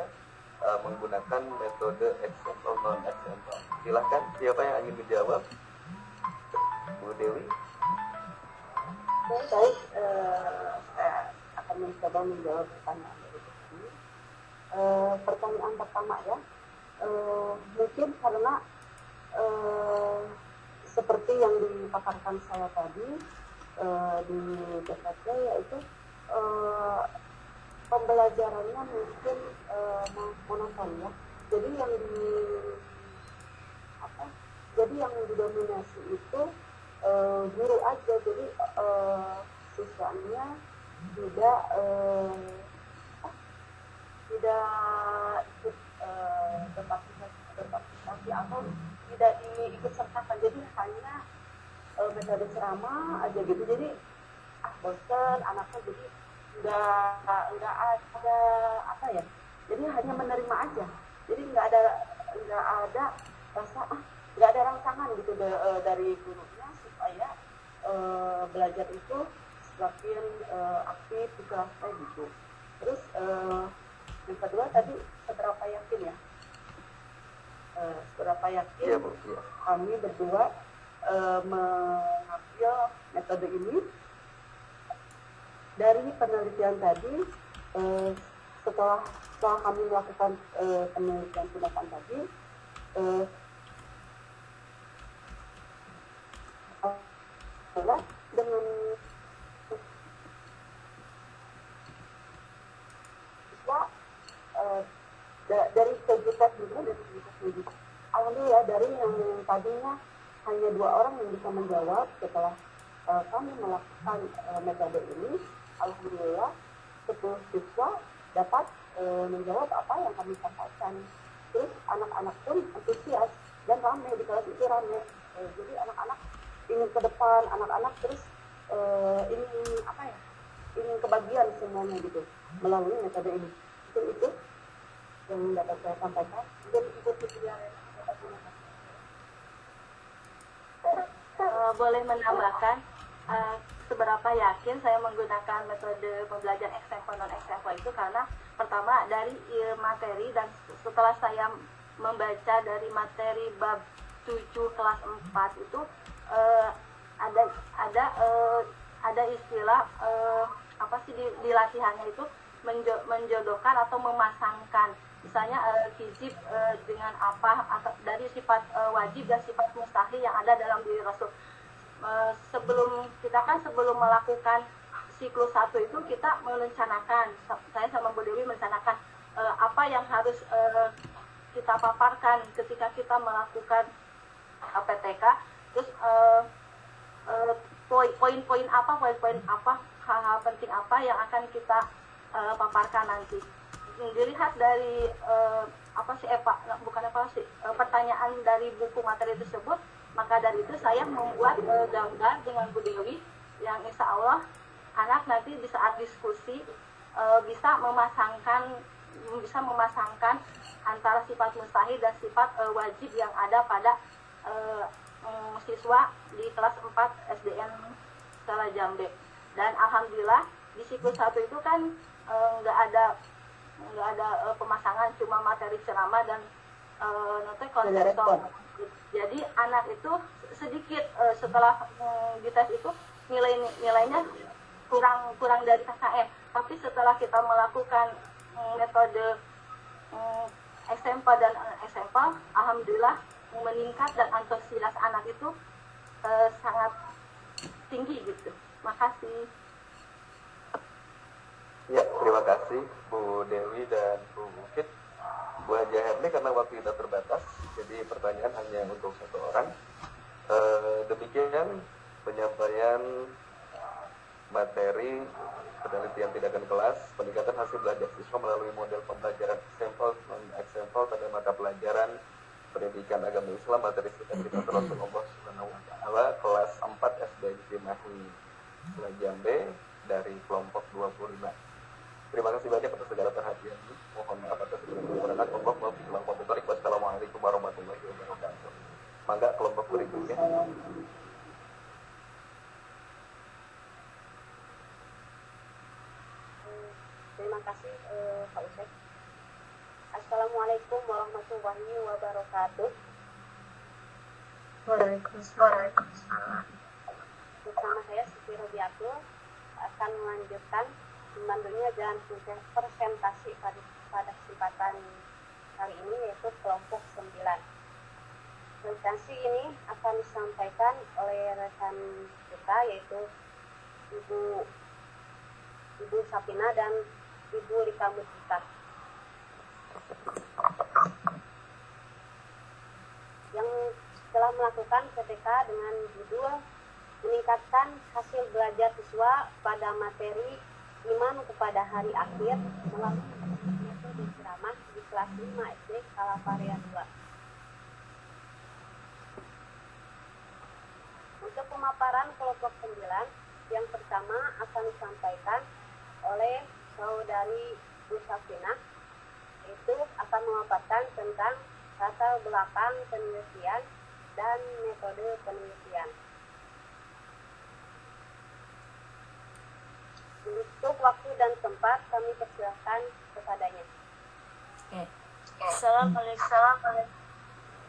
menggunakan metode example non-example. Silahkan, siapa yang ingin menjawab? Bu Dewi. Baik, saya akan mencoba menjawab pertanyaan dari ini. Pertanyaan pertama ya, mungkin karena seperti yang dipaparkan saya tadi di DKT, yaitu pembelajarannya mungkin monoton ya. Jadi yang didominasi itu guru aja, jadi siswanya tidak ikut berpartisipasi atau tidak diikut sertakan. Jadi hanya metode ceramah aja gitu. Jadi bosan anaknya, jadi nggak ada apa ya. Jadi hanya menerima aja. Jadi nggak ada rasa nggak ada rangsangan gitu dari gurunya supaya belajar itu semakin aktif di kelas kayak gitu. Terus yang kedua tadi seberapa yakin ya? Seberapa yakin Ya, Bu. Ya. kami berdua mengambil metode ini dari penelitian tadi. Setelah kami melakukan penelitian tindakan tadi, dengan siswa dari kegiatan juga alhamdulillah, dari yang tadinya hanya 2 orang yang bisa menjawab, setelah kami melakukan metode ini, alhamdulillah 10 siswa dapat menjawab apa yang kami sampaikan. Terus anak-anak pun antusias dan ramai di kelas itu, ramai. Jadi anak-anak ingin ke depan, anak-anak terus ingin kebagian semuanya gitu melalui metode ini. Itu yang dapat saya sampaikan. Dan Ibu Fitria boleh menambahkan seberapa yakin saya menggunakan metode pembelajaran example non example itu, karena pertama dari materi, dan setelah saya membaca dari materi bab 7 kelas 4 itu ada istilah apa sih di latihannya itu menjodohkan atau memasangkan, misalnya hizib dengan apa, atau dari sifat wajib dan sifat mustahil yang ada dalam diri Rasul. Sebelum melakukan siklus 1 itu kita merencanakan, saya sama Bu Dewi merencanakan apa yang harus kita paparkan ketika kita melakukan PTK, terus poin-poin apa, hal-hal penting apa yang akan kita paparkan nanti. Dilihat dari pertanyaan dari buku materi tersebut, maka dari itu saya membuat gambar dengan Bu Dewi yang insya Allah anak nanti di saat diskusi bisa memasangkan antara sifat mustahil dan sifat wajib yang ada pada siswa di kelas 4 SDN Salah Jambe. Dan alhamdulillah di siklus 1 itu kan nggak ada pemasangan, cuma materi ceramah dan konsep. Jadi anak itu sedikit setelah dites itu nilainya kurang dari KKM. Tapi setelah kita melakukan metode example dan example, alhamdulillah meningkat dan antusias anak itu sangat tinggi gitu. Makasih. Ya, terima kasih Bu Dewi dan Bu Mufid. Bu Haja Herni, karena waktu kita terbatas, jadi pertanyaan hanya untuk 1 orang. Demikian penyampaian materi penelitian tindakan kelas, peningkatan hasil belajar siswa melalui model pembelajaran eksempel non-eksempel pada mata pelajaran pendidikan agama Islam materi kita Rasulullah Subhanahu wa taala kelas 4 SD Cimahi Jambe dari kelompok 25. Terima kasih banyak atas segala perhatian. Mohon maaf atas segala kekurangan. Wassalamualaikum warahmatullahi wabarakatuh. Mangga kelompok berikutnya. Terima kasih Pak Ustaz. Assalamualaikum warahmatullahi wabarakatuh. Waalaikumsalam. Bersama saya Siti Robiatul akan melanjutkan membantunya dan presentasi pada kesempatan kali ini yaitu kelompok 9. Presentasi ini akan disampaikan oleh rekan kita yaitu Ibu Sapina dan Ibu Lika Mustika yang telah melakukan PTK dengan judul meningkatkan hasil belajar siswa pada materi iman kepada hari akhir melalui metode ceramah di kelas 5 SD Kalaparea 2. Untuk pemaparan kelompok 9 yang pertama akan disampaikan oleh saudari Bu Safinah, itu akan memaparkan tentang latar belakang penelitian dan metode penelitian. Untuk waktu dan tempat kami persilakan kepadanya.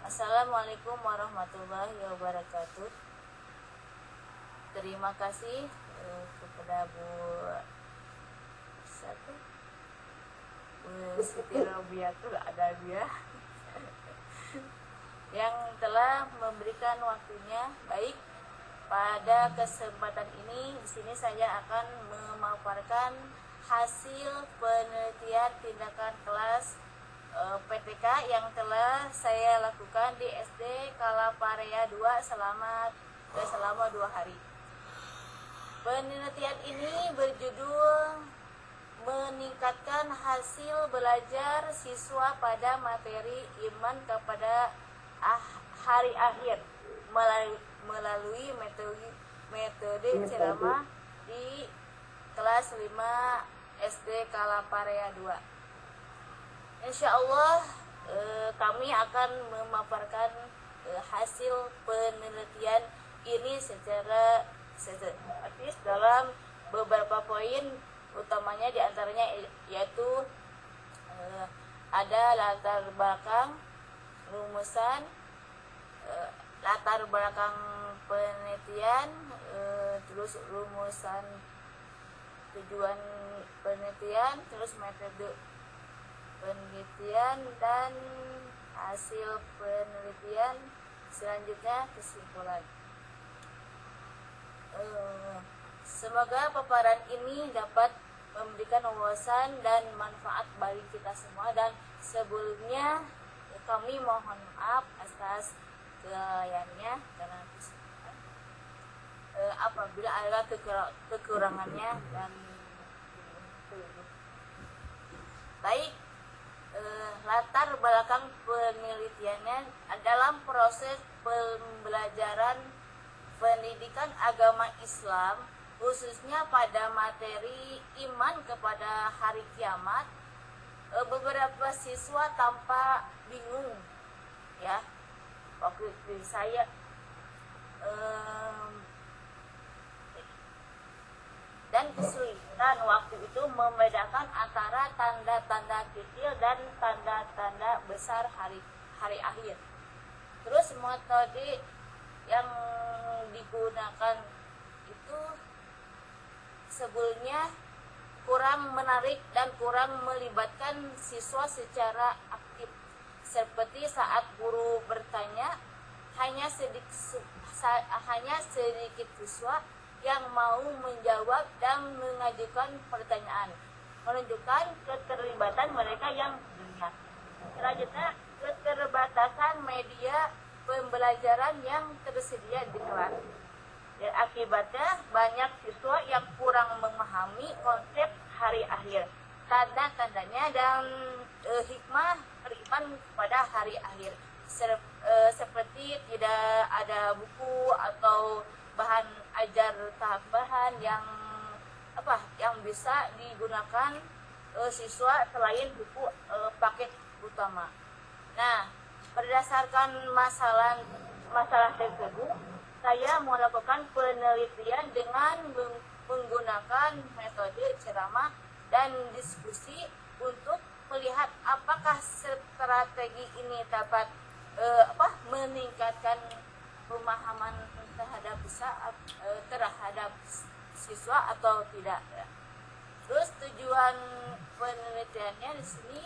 Assalamualaikum warahmatullahi wabarakatuh. Terima kasih kepada Bu Siti Robiatul Adawiyah yang telah memberikan waktunya. Baik, pada kesempatan ini di sini saya akan memaparkan hasil penelitian tindakan kelas PTK yang telah saya lakukan di SD Kalaparea 2 selama 2 hari. Penelitian ini berjudul meningkatkan hasil belajar siswa pada materi iman kepada hari akhir melalui metode ceramah di kelas 5 SD Kalaparea 2. Insya Allah kami akan memaparkan hasil penelitian ini secara sistematis dalam beberapa poin, utamanya diantaranya yaitu ada latar belakang rumusan, latar belakang penelitian, terus rumusan tujuan penelitian, terus metode penelitian dan hasil penelitian, selanjutnya kesimpulan. Semoga paparan ini dapat memberikan wawasan dan manfaat bagi kita semua, dan sebelumnya kami mohon maaf atas kelalaiannya karena apabila ada kekurangannya. Dan baik, latar belakang penelitiannya dalam proses pembelajaran pendidikan agama Islam, khususnya pada materi iman kepada hari kiamat. Beberapa siswa tampak bingung, ya, waktu itu saya dan kesulitan waktu itu membedakan antara tanda-tanda kecil dan tanda-tanda besar hari akhir. Terus metode yang digunakan itu sebelumnya kurang menarik dan kurang melibatkan siswa secara aktif. Seperti saat guru bertanya, hanya sedikit siswa yang mau menjawab dan mengajukan pertanyaan, menunjukkan keterlibatan mereka yang banyak. Selanjutnya, keterbatasan media pembelajaran yang tersedia di kelas. Dan akibatnya banyak siswa yang kurang memahami konsep hari akhir, tanda-tandanya dan hikmah beriman pada hari akhir. Seperti tidak ada buku atau bahan ajar tambahan yang bisa digunakan siswa selain buku paket utama. Nah, berdasarkan masalah tersebut, saya melakukan penelitian dengan menggunakan metode ceramah dan diskusi untuk melihat apakah strategi ini dapat meningkatkan pemahaman terhadap siswa atau tidak. Terus tujuan penelitiannya di sini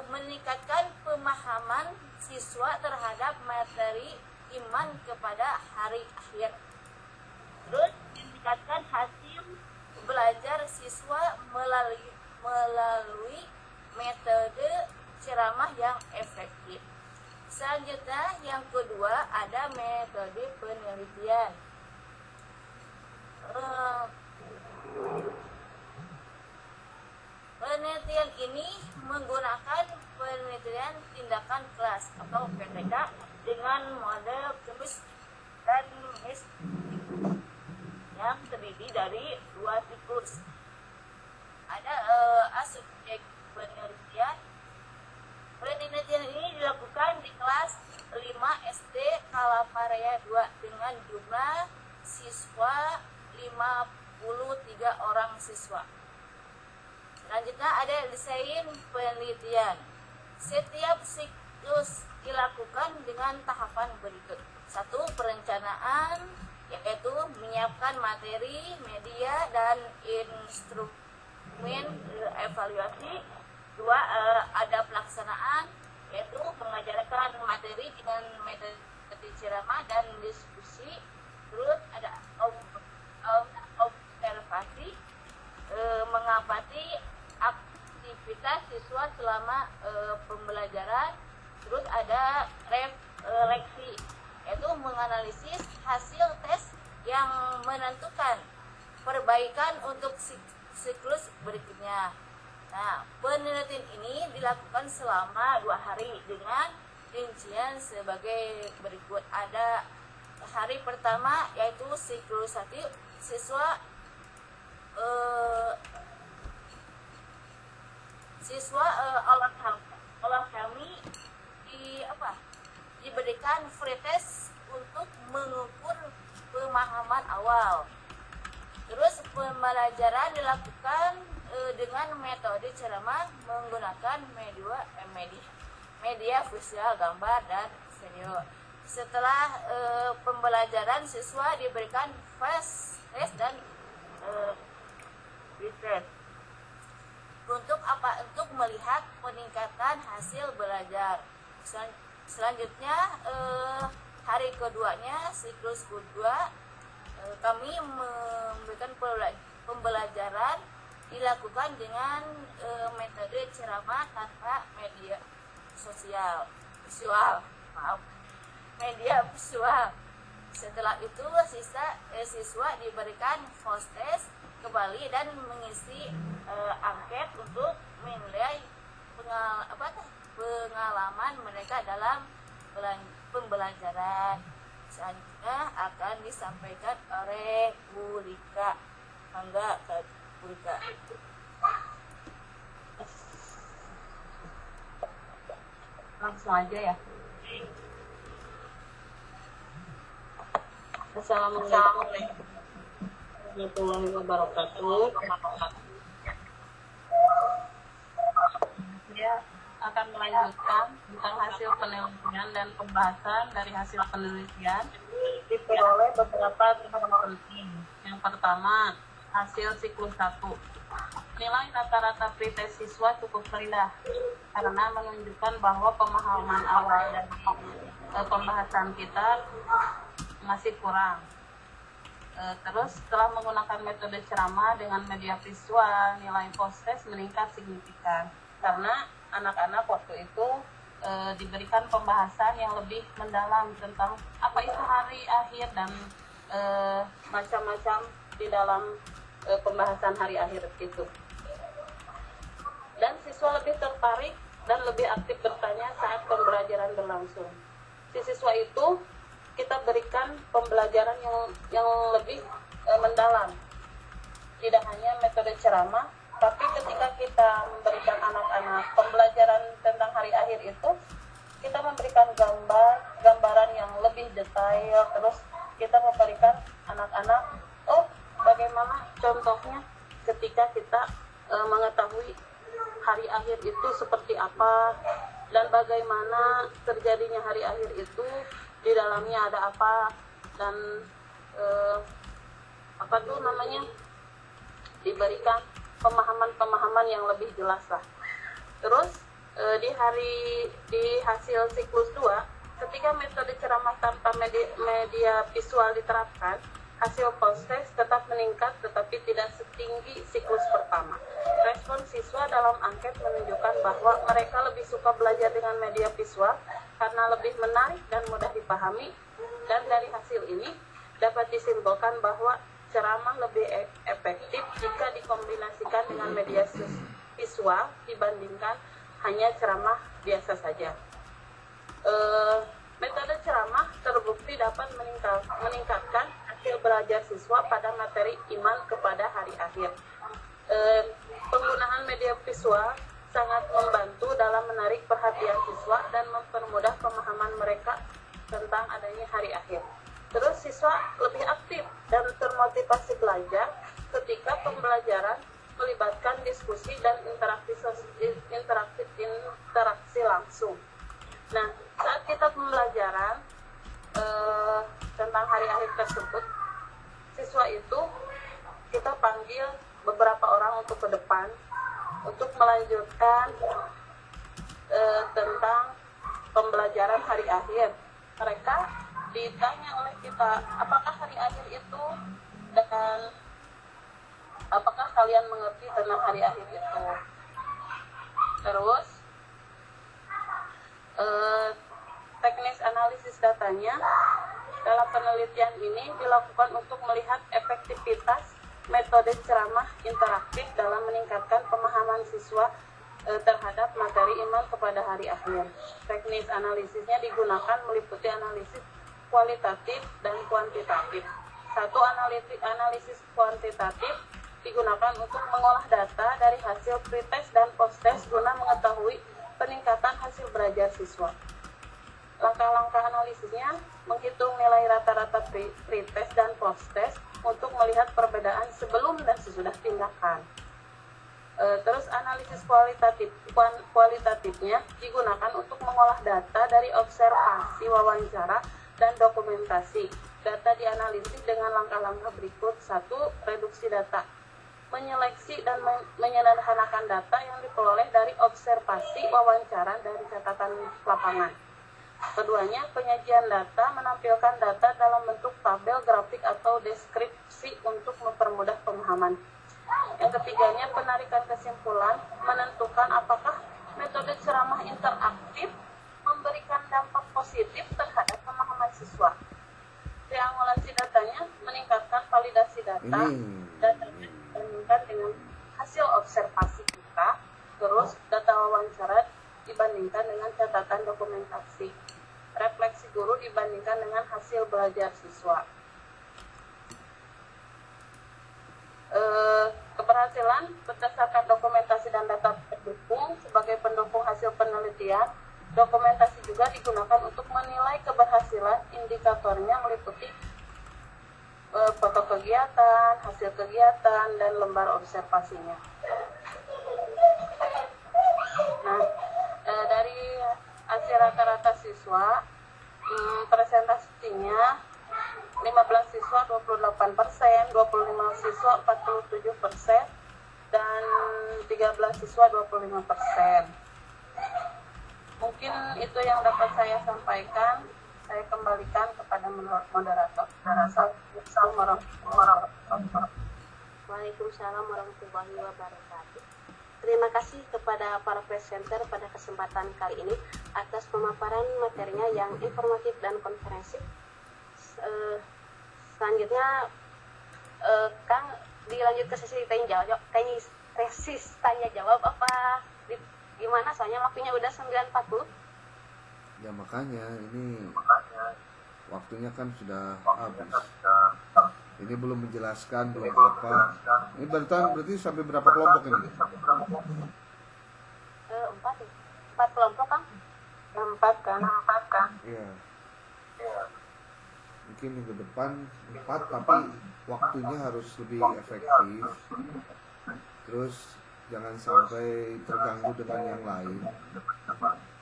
meningkatkan pemahaman siswa terhadap materi iman kepada hari akhir. Terus meningkatkan hasil belajar siswa melalui metode ceramah yang efektif. Selanjutnya yang kedua ada metode penelitian. Penelitian ini menggunakan penelitian tindakan kelas atau PTK dengan model kemis dan mis yang terdiri dari 2 siklus. Ada subjek penelitian. Penelitian ini dilakukan di kelas 5 SD Kalaparaya 2 dengan jumlah siswa 53 orang siswa. Selanjutnya ada desain penelitian. Setiap siklus dilakukan dengan tahapan berikut. 1. Perencanaan, yaitu menyiapkan materi, media, dan instrumen evaluasi. 2. Ada pelaksanaan, yaitu mengajarkan materi dengan metode ceramah dan diskusi. Terus ada observasi, mengamati aktivitas siswa selama pembelajaran. Terus ada refleksi, yaitu menganalisis hasil tes yang menentukan perbaikan untuk siklus berikutnya. Nah, penelitian ini dilakukan selama 2 hari dengan rincian sebagai berikut. Ada hari pertama yaitu siklus 1, siswa olah kami diberikan free test untuk mengukur pemahaman awal. Terus pembelajaran dilakukan dengan metode ceramah menggunakan media visual, gambar, dan video. Setelah pembelajaran, siswa diberikan flash test dan retest. Untuk melihat peningkatan hasil belajar. Selanjutnya hari keduanya, siklus kedua, kami memberikan pembelajaran dilakukan dengan metode ceramah tanpa media visual. Setelah itu siswa diberikan post test kembali dan mengisi angket untuk menilai pengalaman mereka dalam pembelajaran. Selanjutnya akan disampaikan oleh Bu Rika. Mangga Bu Rika. Langsung aja ya. Assalamualaikum warahmatullahi wabarakatuh. Saya akan melanjutkan tentang hasil penelitian dan pembahasan dari hasil penelitian diperoleh beberapa temuan penting. Yang pertama, hasil siklus 1. Nilai rata-rata pretest siswa cukup rendah karena menunjukkan bahwa pemahaman awal dari pembahasan kita masih kurang. Terus setelah menggunakan metode ceramah dengan media visual, nilai post test meningkat signifikan karena anak-anak waktu itu diberikan pembahasan yang lebih mendalam tentang apa itu hari akhir dan macam-macam di dalam pembahasan hari akhir itu. Dan siswa lebih tertarik dan lebih aktif bertanya saat pembelajaran berlangsung. Si siswa itu kita berikan pembelajaran yang lebih mendalam. Tidak hanya metode ceramah, tapi ketika kita memberikan anak-anak pembelajaran tentang hari akhir itu, kita memberikan gambaran yang lebih detail, terus kita memberikan anak-anak, bagaimana contohnya ketika kita mengetahui hari akhir itu seperti apa, dan bagaimana terjadinya hari akhir itu, di dalamnya ada apa, dan diberikan pemahaman-pemahaman yang lebih jelas lah. Terus di hasil siklus 2, ketika metode ceramah tanpa media visual diterapkan, hasil post-test tetap meningkat tetapi tidak setinggi siklus pertama. Respon siswa dalam angket menunjukkan bahwa mereka lebih suka belajar dengan media visual karena lebih menarik dan mudah dipahami, dan dari hasil ini dapat disimpulkan bahwa ceramah lebih efektif jika dikombinasikan dengan media visual dibandingkan hanya ceramah biasa saja. Metode ceramah terbukti dapat meningkatkan hasil belajar siswa pada materi iman kepada hari akhir. Penggunaan media visual sangat membantu dalam menarik perhatian siswa dan mempermudah pemahaman mereka tentang adanya hari akhir. Terus siswa lebih aktif dan termotivasi belajar ketika pembelajaran melibatkan diskusi dan interaksi langsung. Nah, saat kita pembelajaran tentang hari akhir tersebut, siswa itu kita panggil beberapa orang untuk ke depan untuk melanjutkan tentang pembelajaran hari akhir. Mereka ditanya oleh kita, apakah hari akhir itu, dan apakah kalian mengerti tentang hari akhir itu. Terus teknis analisis datanya dalam penelitian ini dilakukan untuk melihat efektivitas metode ceramah interaktif dalam meningkatkan pemahaman siswa terhadap materi iman kepada hari akhir. Teknis analisisnya digunakan meliputi analisis kualitatif dan kuantitatif. Satu, analisis kuantitatif digunakan untuk mengolah data dari hasil pretest dan posttest guna mengetahui peningkatan hasil belajar siswa. Langkah-langkah analisisnya menghitung nilai rata-rata pretest dan posttest untuk melihat perbedaan sebelum dan sesudah tindakan. Terus analisis kualitatifnya digunakan untuk mengolah data dari observasi, wawancara, dan dokumentasi. Data dianalisis dengan langkah-langkah berikut. 1. Reduksi data. Menyeleksi dan menyederhanakan data yang diperoleh dari observasi, wawancara, dan catatan lapangan. Keduanya, penyajian data menampilkan data dalam bentuk tabel, grafik, atau deskripsi untuk mempermudah pemahaman. Yang ketiganya, penarikan kesimpulan, menentukan apakah metode ceramah interaktif memberikan dampak positif terhadap pemahaman siswa. Triangulasi datanya meningkatkan validasi data dan dibandingkan dengan hasil observasi kita. Terus data wawancara dibandingkan dengan catatan dokumentasi. Refleksi guru dibandingkan dengan hasil belajar siswa. Keberhasilan berdasarkan dokumentasi dan data pendukung sebagai pendukung hasil penelitian. Dokumentasi juga digunakan untuk menilai keberhasilan. Indikatornya meliputi foto kegiatan, hasil kegiatan, dan lembar observasinya. Nah, dari hasil rata-rata siswa, presentasinya 15 siswa 28%, 25 siswa 47%, dan 13 siswa 25%. Mungkin itu yang dapat saya sampaikan. Saya kembalikan kepada moderator. Waalaikumsalam warahmatullahi wabarakatuh. Terima kasih kepada para presenter pada kesempatan kali ini atas pemaparan materinya yang informatif dan komprehensif. selanjutnya Kang dilanjut ke sesi tanya jawab apa gimana, soalnya waktunya udah 9.40. Ya makanya ini waktunya kan sudah habis. Ini belum menjelaskan, belum apa. Ini berarti sampai berapa kelompok ini? 4 kelompok, Kang. 4 kan? Iya. Mungkin minggu depan 4, tapi waktunya harus lebih efektif. Terus jangan sampai terganggu dengan yang lain.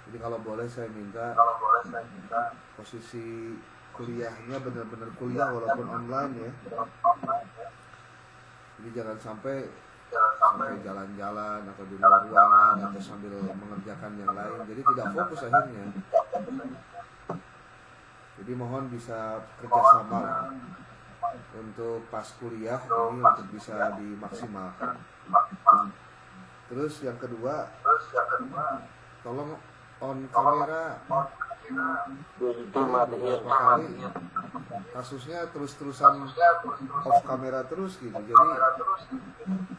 Jadi kalau boleh saya minta posisi kuliahnya benar-benar kuliah walaupun online ya. Jadi jangan sampai jalan-jalan atau di luar ruangan atau sambil mengerjakan yang lain. Jadi tidak fokus akhirnya. Jadi mohon bisa kerjasama untuk pas kuliah ini untuk bisa dimaksimalkan. Terus yang kedua, tolong on kamera beberapa kali. Kasusnya terus-terusan off kamera terus gitu. Jadi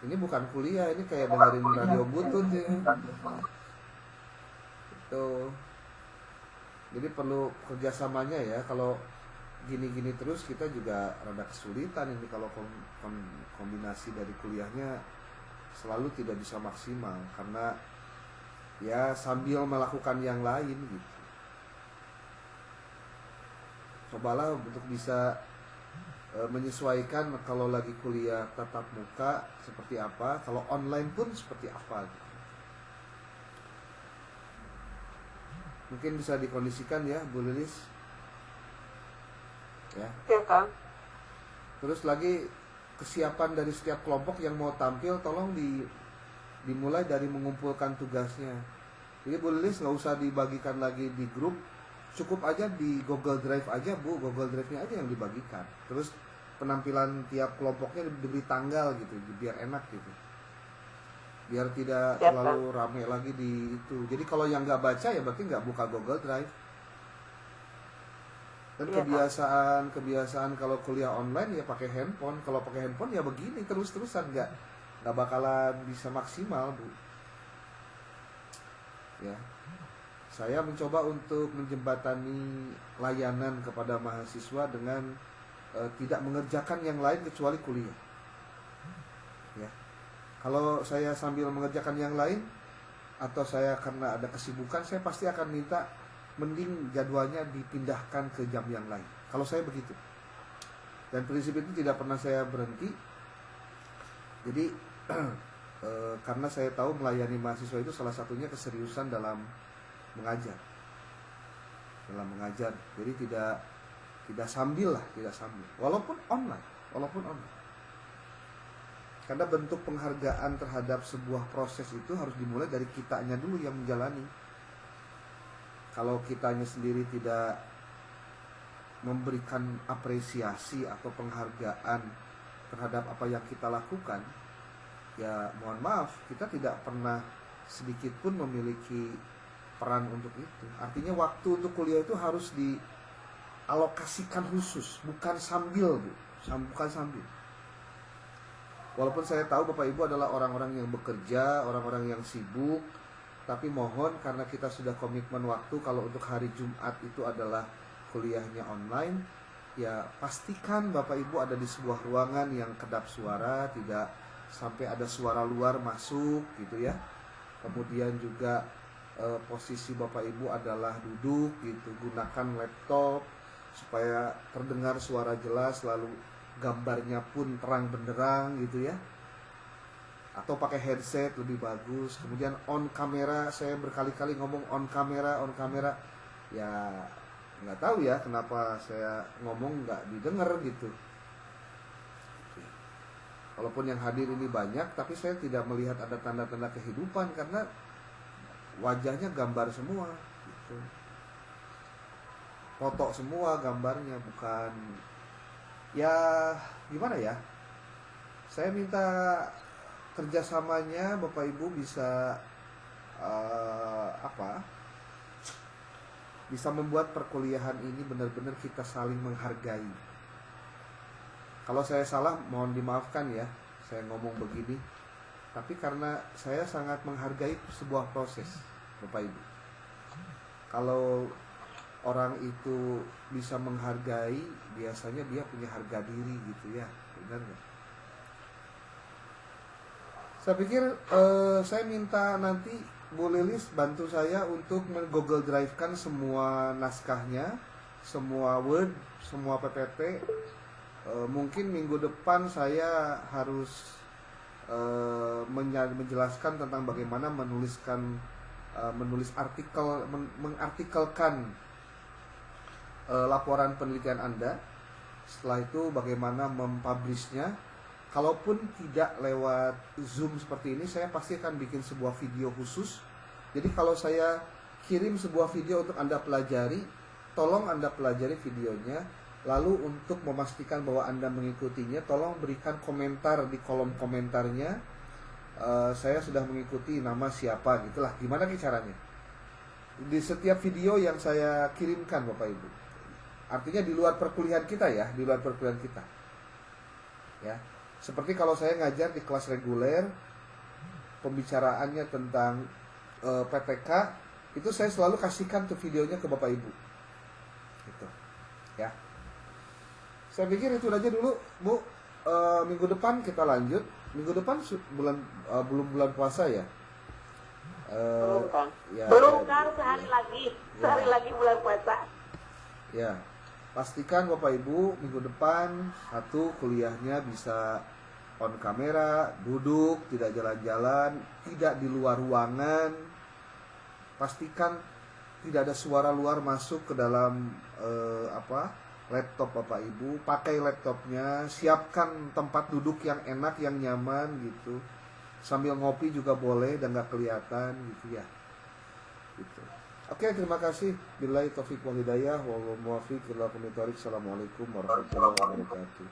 ini bukan kuliah, ini kayak dengerin radio butut ya. Itu. Jadi perlu kerjasamanya ya. Kalau gini-gini terus kita juga rada kesulitan ini kalau kombinasi dari kuliahnya selalu tidak bisa maksimal karena ya sambil melakukan yang lain gitu. Cobalah untuk bisa menyesuaikan kalau lagi kuliah tatap muka seperti apa, kalau online pun seperti apa gitu. Mungkin bisa dikondisikan ya Bu Lilis ya. Iya, Kang. Terus lagi kesiapan dari setiap kelompok yang mau tampil tolong dimulai dari mengumpulkan tugasnya. Jadi Bu Lilis nggak usah dibagikan lagi di grup, cukup aja di Google Drive aja Bu, Google Drive-nya aja yang dibagikan. Terus penampilan tiap kelompoknya diberi tanggal gitu, biar enak gitu. Biar tidak terlalu rame lagi di itu. Jadi kalau yang nggak baca ya berarti nggak buka Google Drive. Dan kebiasaan kalau kuliah online ya pakai handphone. Kalau pakai handphone ya begini terus-terusan nggak bakalan bisa maksimal Bu. Ya, saya mencoba untuk menjembatani layanan kepada mahasiswa dengan tidak mengerjakan yang lain kecuali kuliah. Ya, kalau saya sambil mengerjakan yang lain atau saya karena ada kesibukan, saya pasti akan minta mending jadwalnya dipindahkan ke jam yang lain. Kalau saya begitu. Dan prinsip itu tidak pernah saya berhenti. Jadi karena saya tahu melayani mahasiswa itu salah satunya keseriusan dalam mengajar. Jadi tidak sambil. Walaupun online. Karena bentuk penghargaan terhadap sebuah proses itu harus dimulai dari kitanya dulu yang menjalani. Kalau kitanya sendiri tidak memberikan apresiasi atau penghargaan terhadap apa yang kita lakukan, ya mohon maaf, kita tidak pernah sedikit pun memiliki peran untuk itu. Artinya waktu untuk kuliah itu harus dialokasikan khusus, bukan sambil Bu, bukan sambil. Walaupun saya tahu Bapak Ibu adalah orang-orang yang bekerja, orang-orang yang sibuk, tapi mohon karena kita sudah komitmen waktu kalau untuk hari Jumat itu adalah kuliahnya online, ya pastikan Bapak Ibu ada di sebuah ruangan yang kedap suara, tidak sampai ada suara luar masuk gitu ya. Kemudian juga posisi Bapak Ibu adalah duduk gitu, gunakan laptop supaya terdengar suara jelas, lalu gambarnya pun terang benderang gitu ya. Atau pakai headset lebih bagus. Kemudian on kamera, saya berkali-kali ngomong on kamera. Ya nggak tahu ya kenapa saya ngomong nggak didengar gitu. Walaupun yang hadir ini banyak, tapi saya tidak melihat ada tanda-tanda kehidupan karena wajahnya gambar semua gitu. Foto semua gambarnya, bukan ya gimana ya. Saya minta kerjasamanya Bapak Ibu bisa bisa membuat perkuliahan ini benar-benar kita saling menghargai. Kalau saya salah mohon dimaafkan ya, saya ngomong begini. Tapi karena saya sangat menghargai sebuah proses, Bapak Ibu. Kalau orang itu bisa menghargai, biasanya dia punya harga diri gitu ya, benar nggak? Saya pikir saya minta nanti Bu Lilis bantu saya untuk men-Google Drive-kan semua naskahnya, semua Word, semua PPT. Mungkin minggu depan saya harus menjelaskan tentang bagaimana menulis artikel, mengartikelkan laporan penelitian Anda. Setelah itu bagaimana mempublishnya. Kalaupun tidak lewat Zoom seperti ini, saya pasti akan bikin sebuah video khusus. Jadi kalau saya kirim sebuah video untuk Anda pelajari, tolong Anda pelajari videonya. Lalu untuk memastikan bahwa Anda mengikutinya, tolong berikan komentar di kolom komentarnya. Saya sudah mengikuti, nama siapa, gitulah. Gimana caranya? Di setiap video yang saya kirimkan, Bapak Ibu. Artinya di luar perkuliahan kita ya, di luar perkuliahan kita. Ya. Seperti kalau saya ngajar di kelas reguler, pembicaraannya tentang PTK, itu saya selalu kasihkan tuh videonya ke Bapak Ibu. Gitu. Ya. Saya pikir itu aja dulu, Bu. Minggu depan kita lanjut. Minggu depan belum bulan puasa ya? Belum kan? Ya, belum kan, sehari lagi. Ya. Sehari lagi bulan puasa. Ya. Pastikan Bapak Ibu minggu depan satu kuliahnya bisa on kamera, duduk, tidak jalan-jalan, tidak di luar ruangan. Pastikan tidak ada suara luar masuk ke dalam laptop Bapak Ibu. Pakai laptopnya, siapkan tempat duduk yang enak, yang nyaman gitu. Sambil ngopi juga boleh dan gak kelihatan gitu ya. Gitu. Oke, terima kasih. Billahi taufiq wal hidayah, wal muwaffiq ila aqwamit thoriq. Assalamualaikum warahmatullahi wabarakatuh.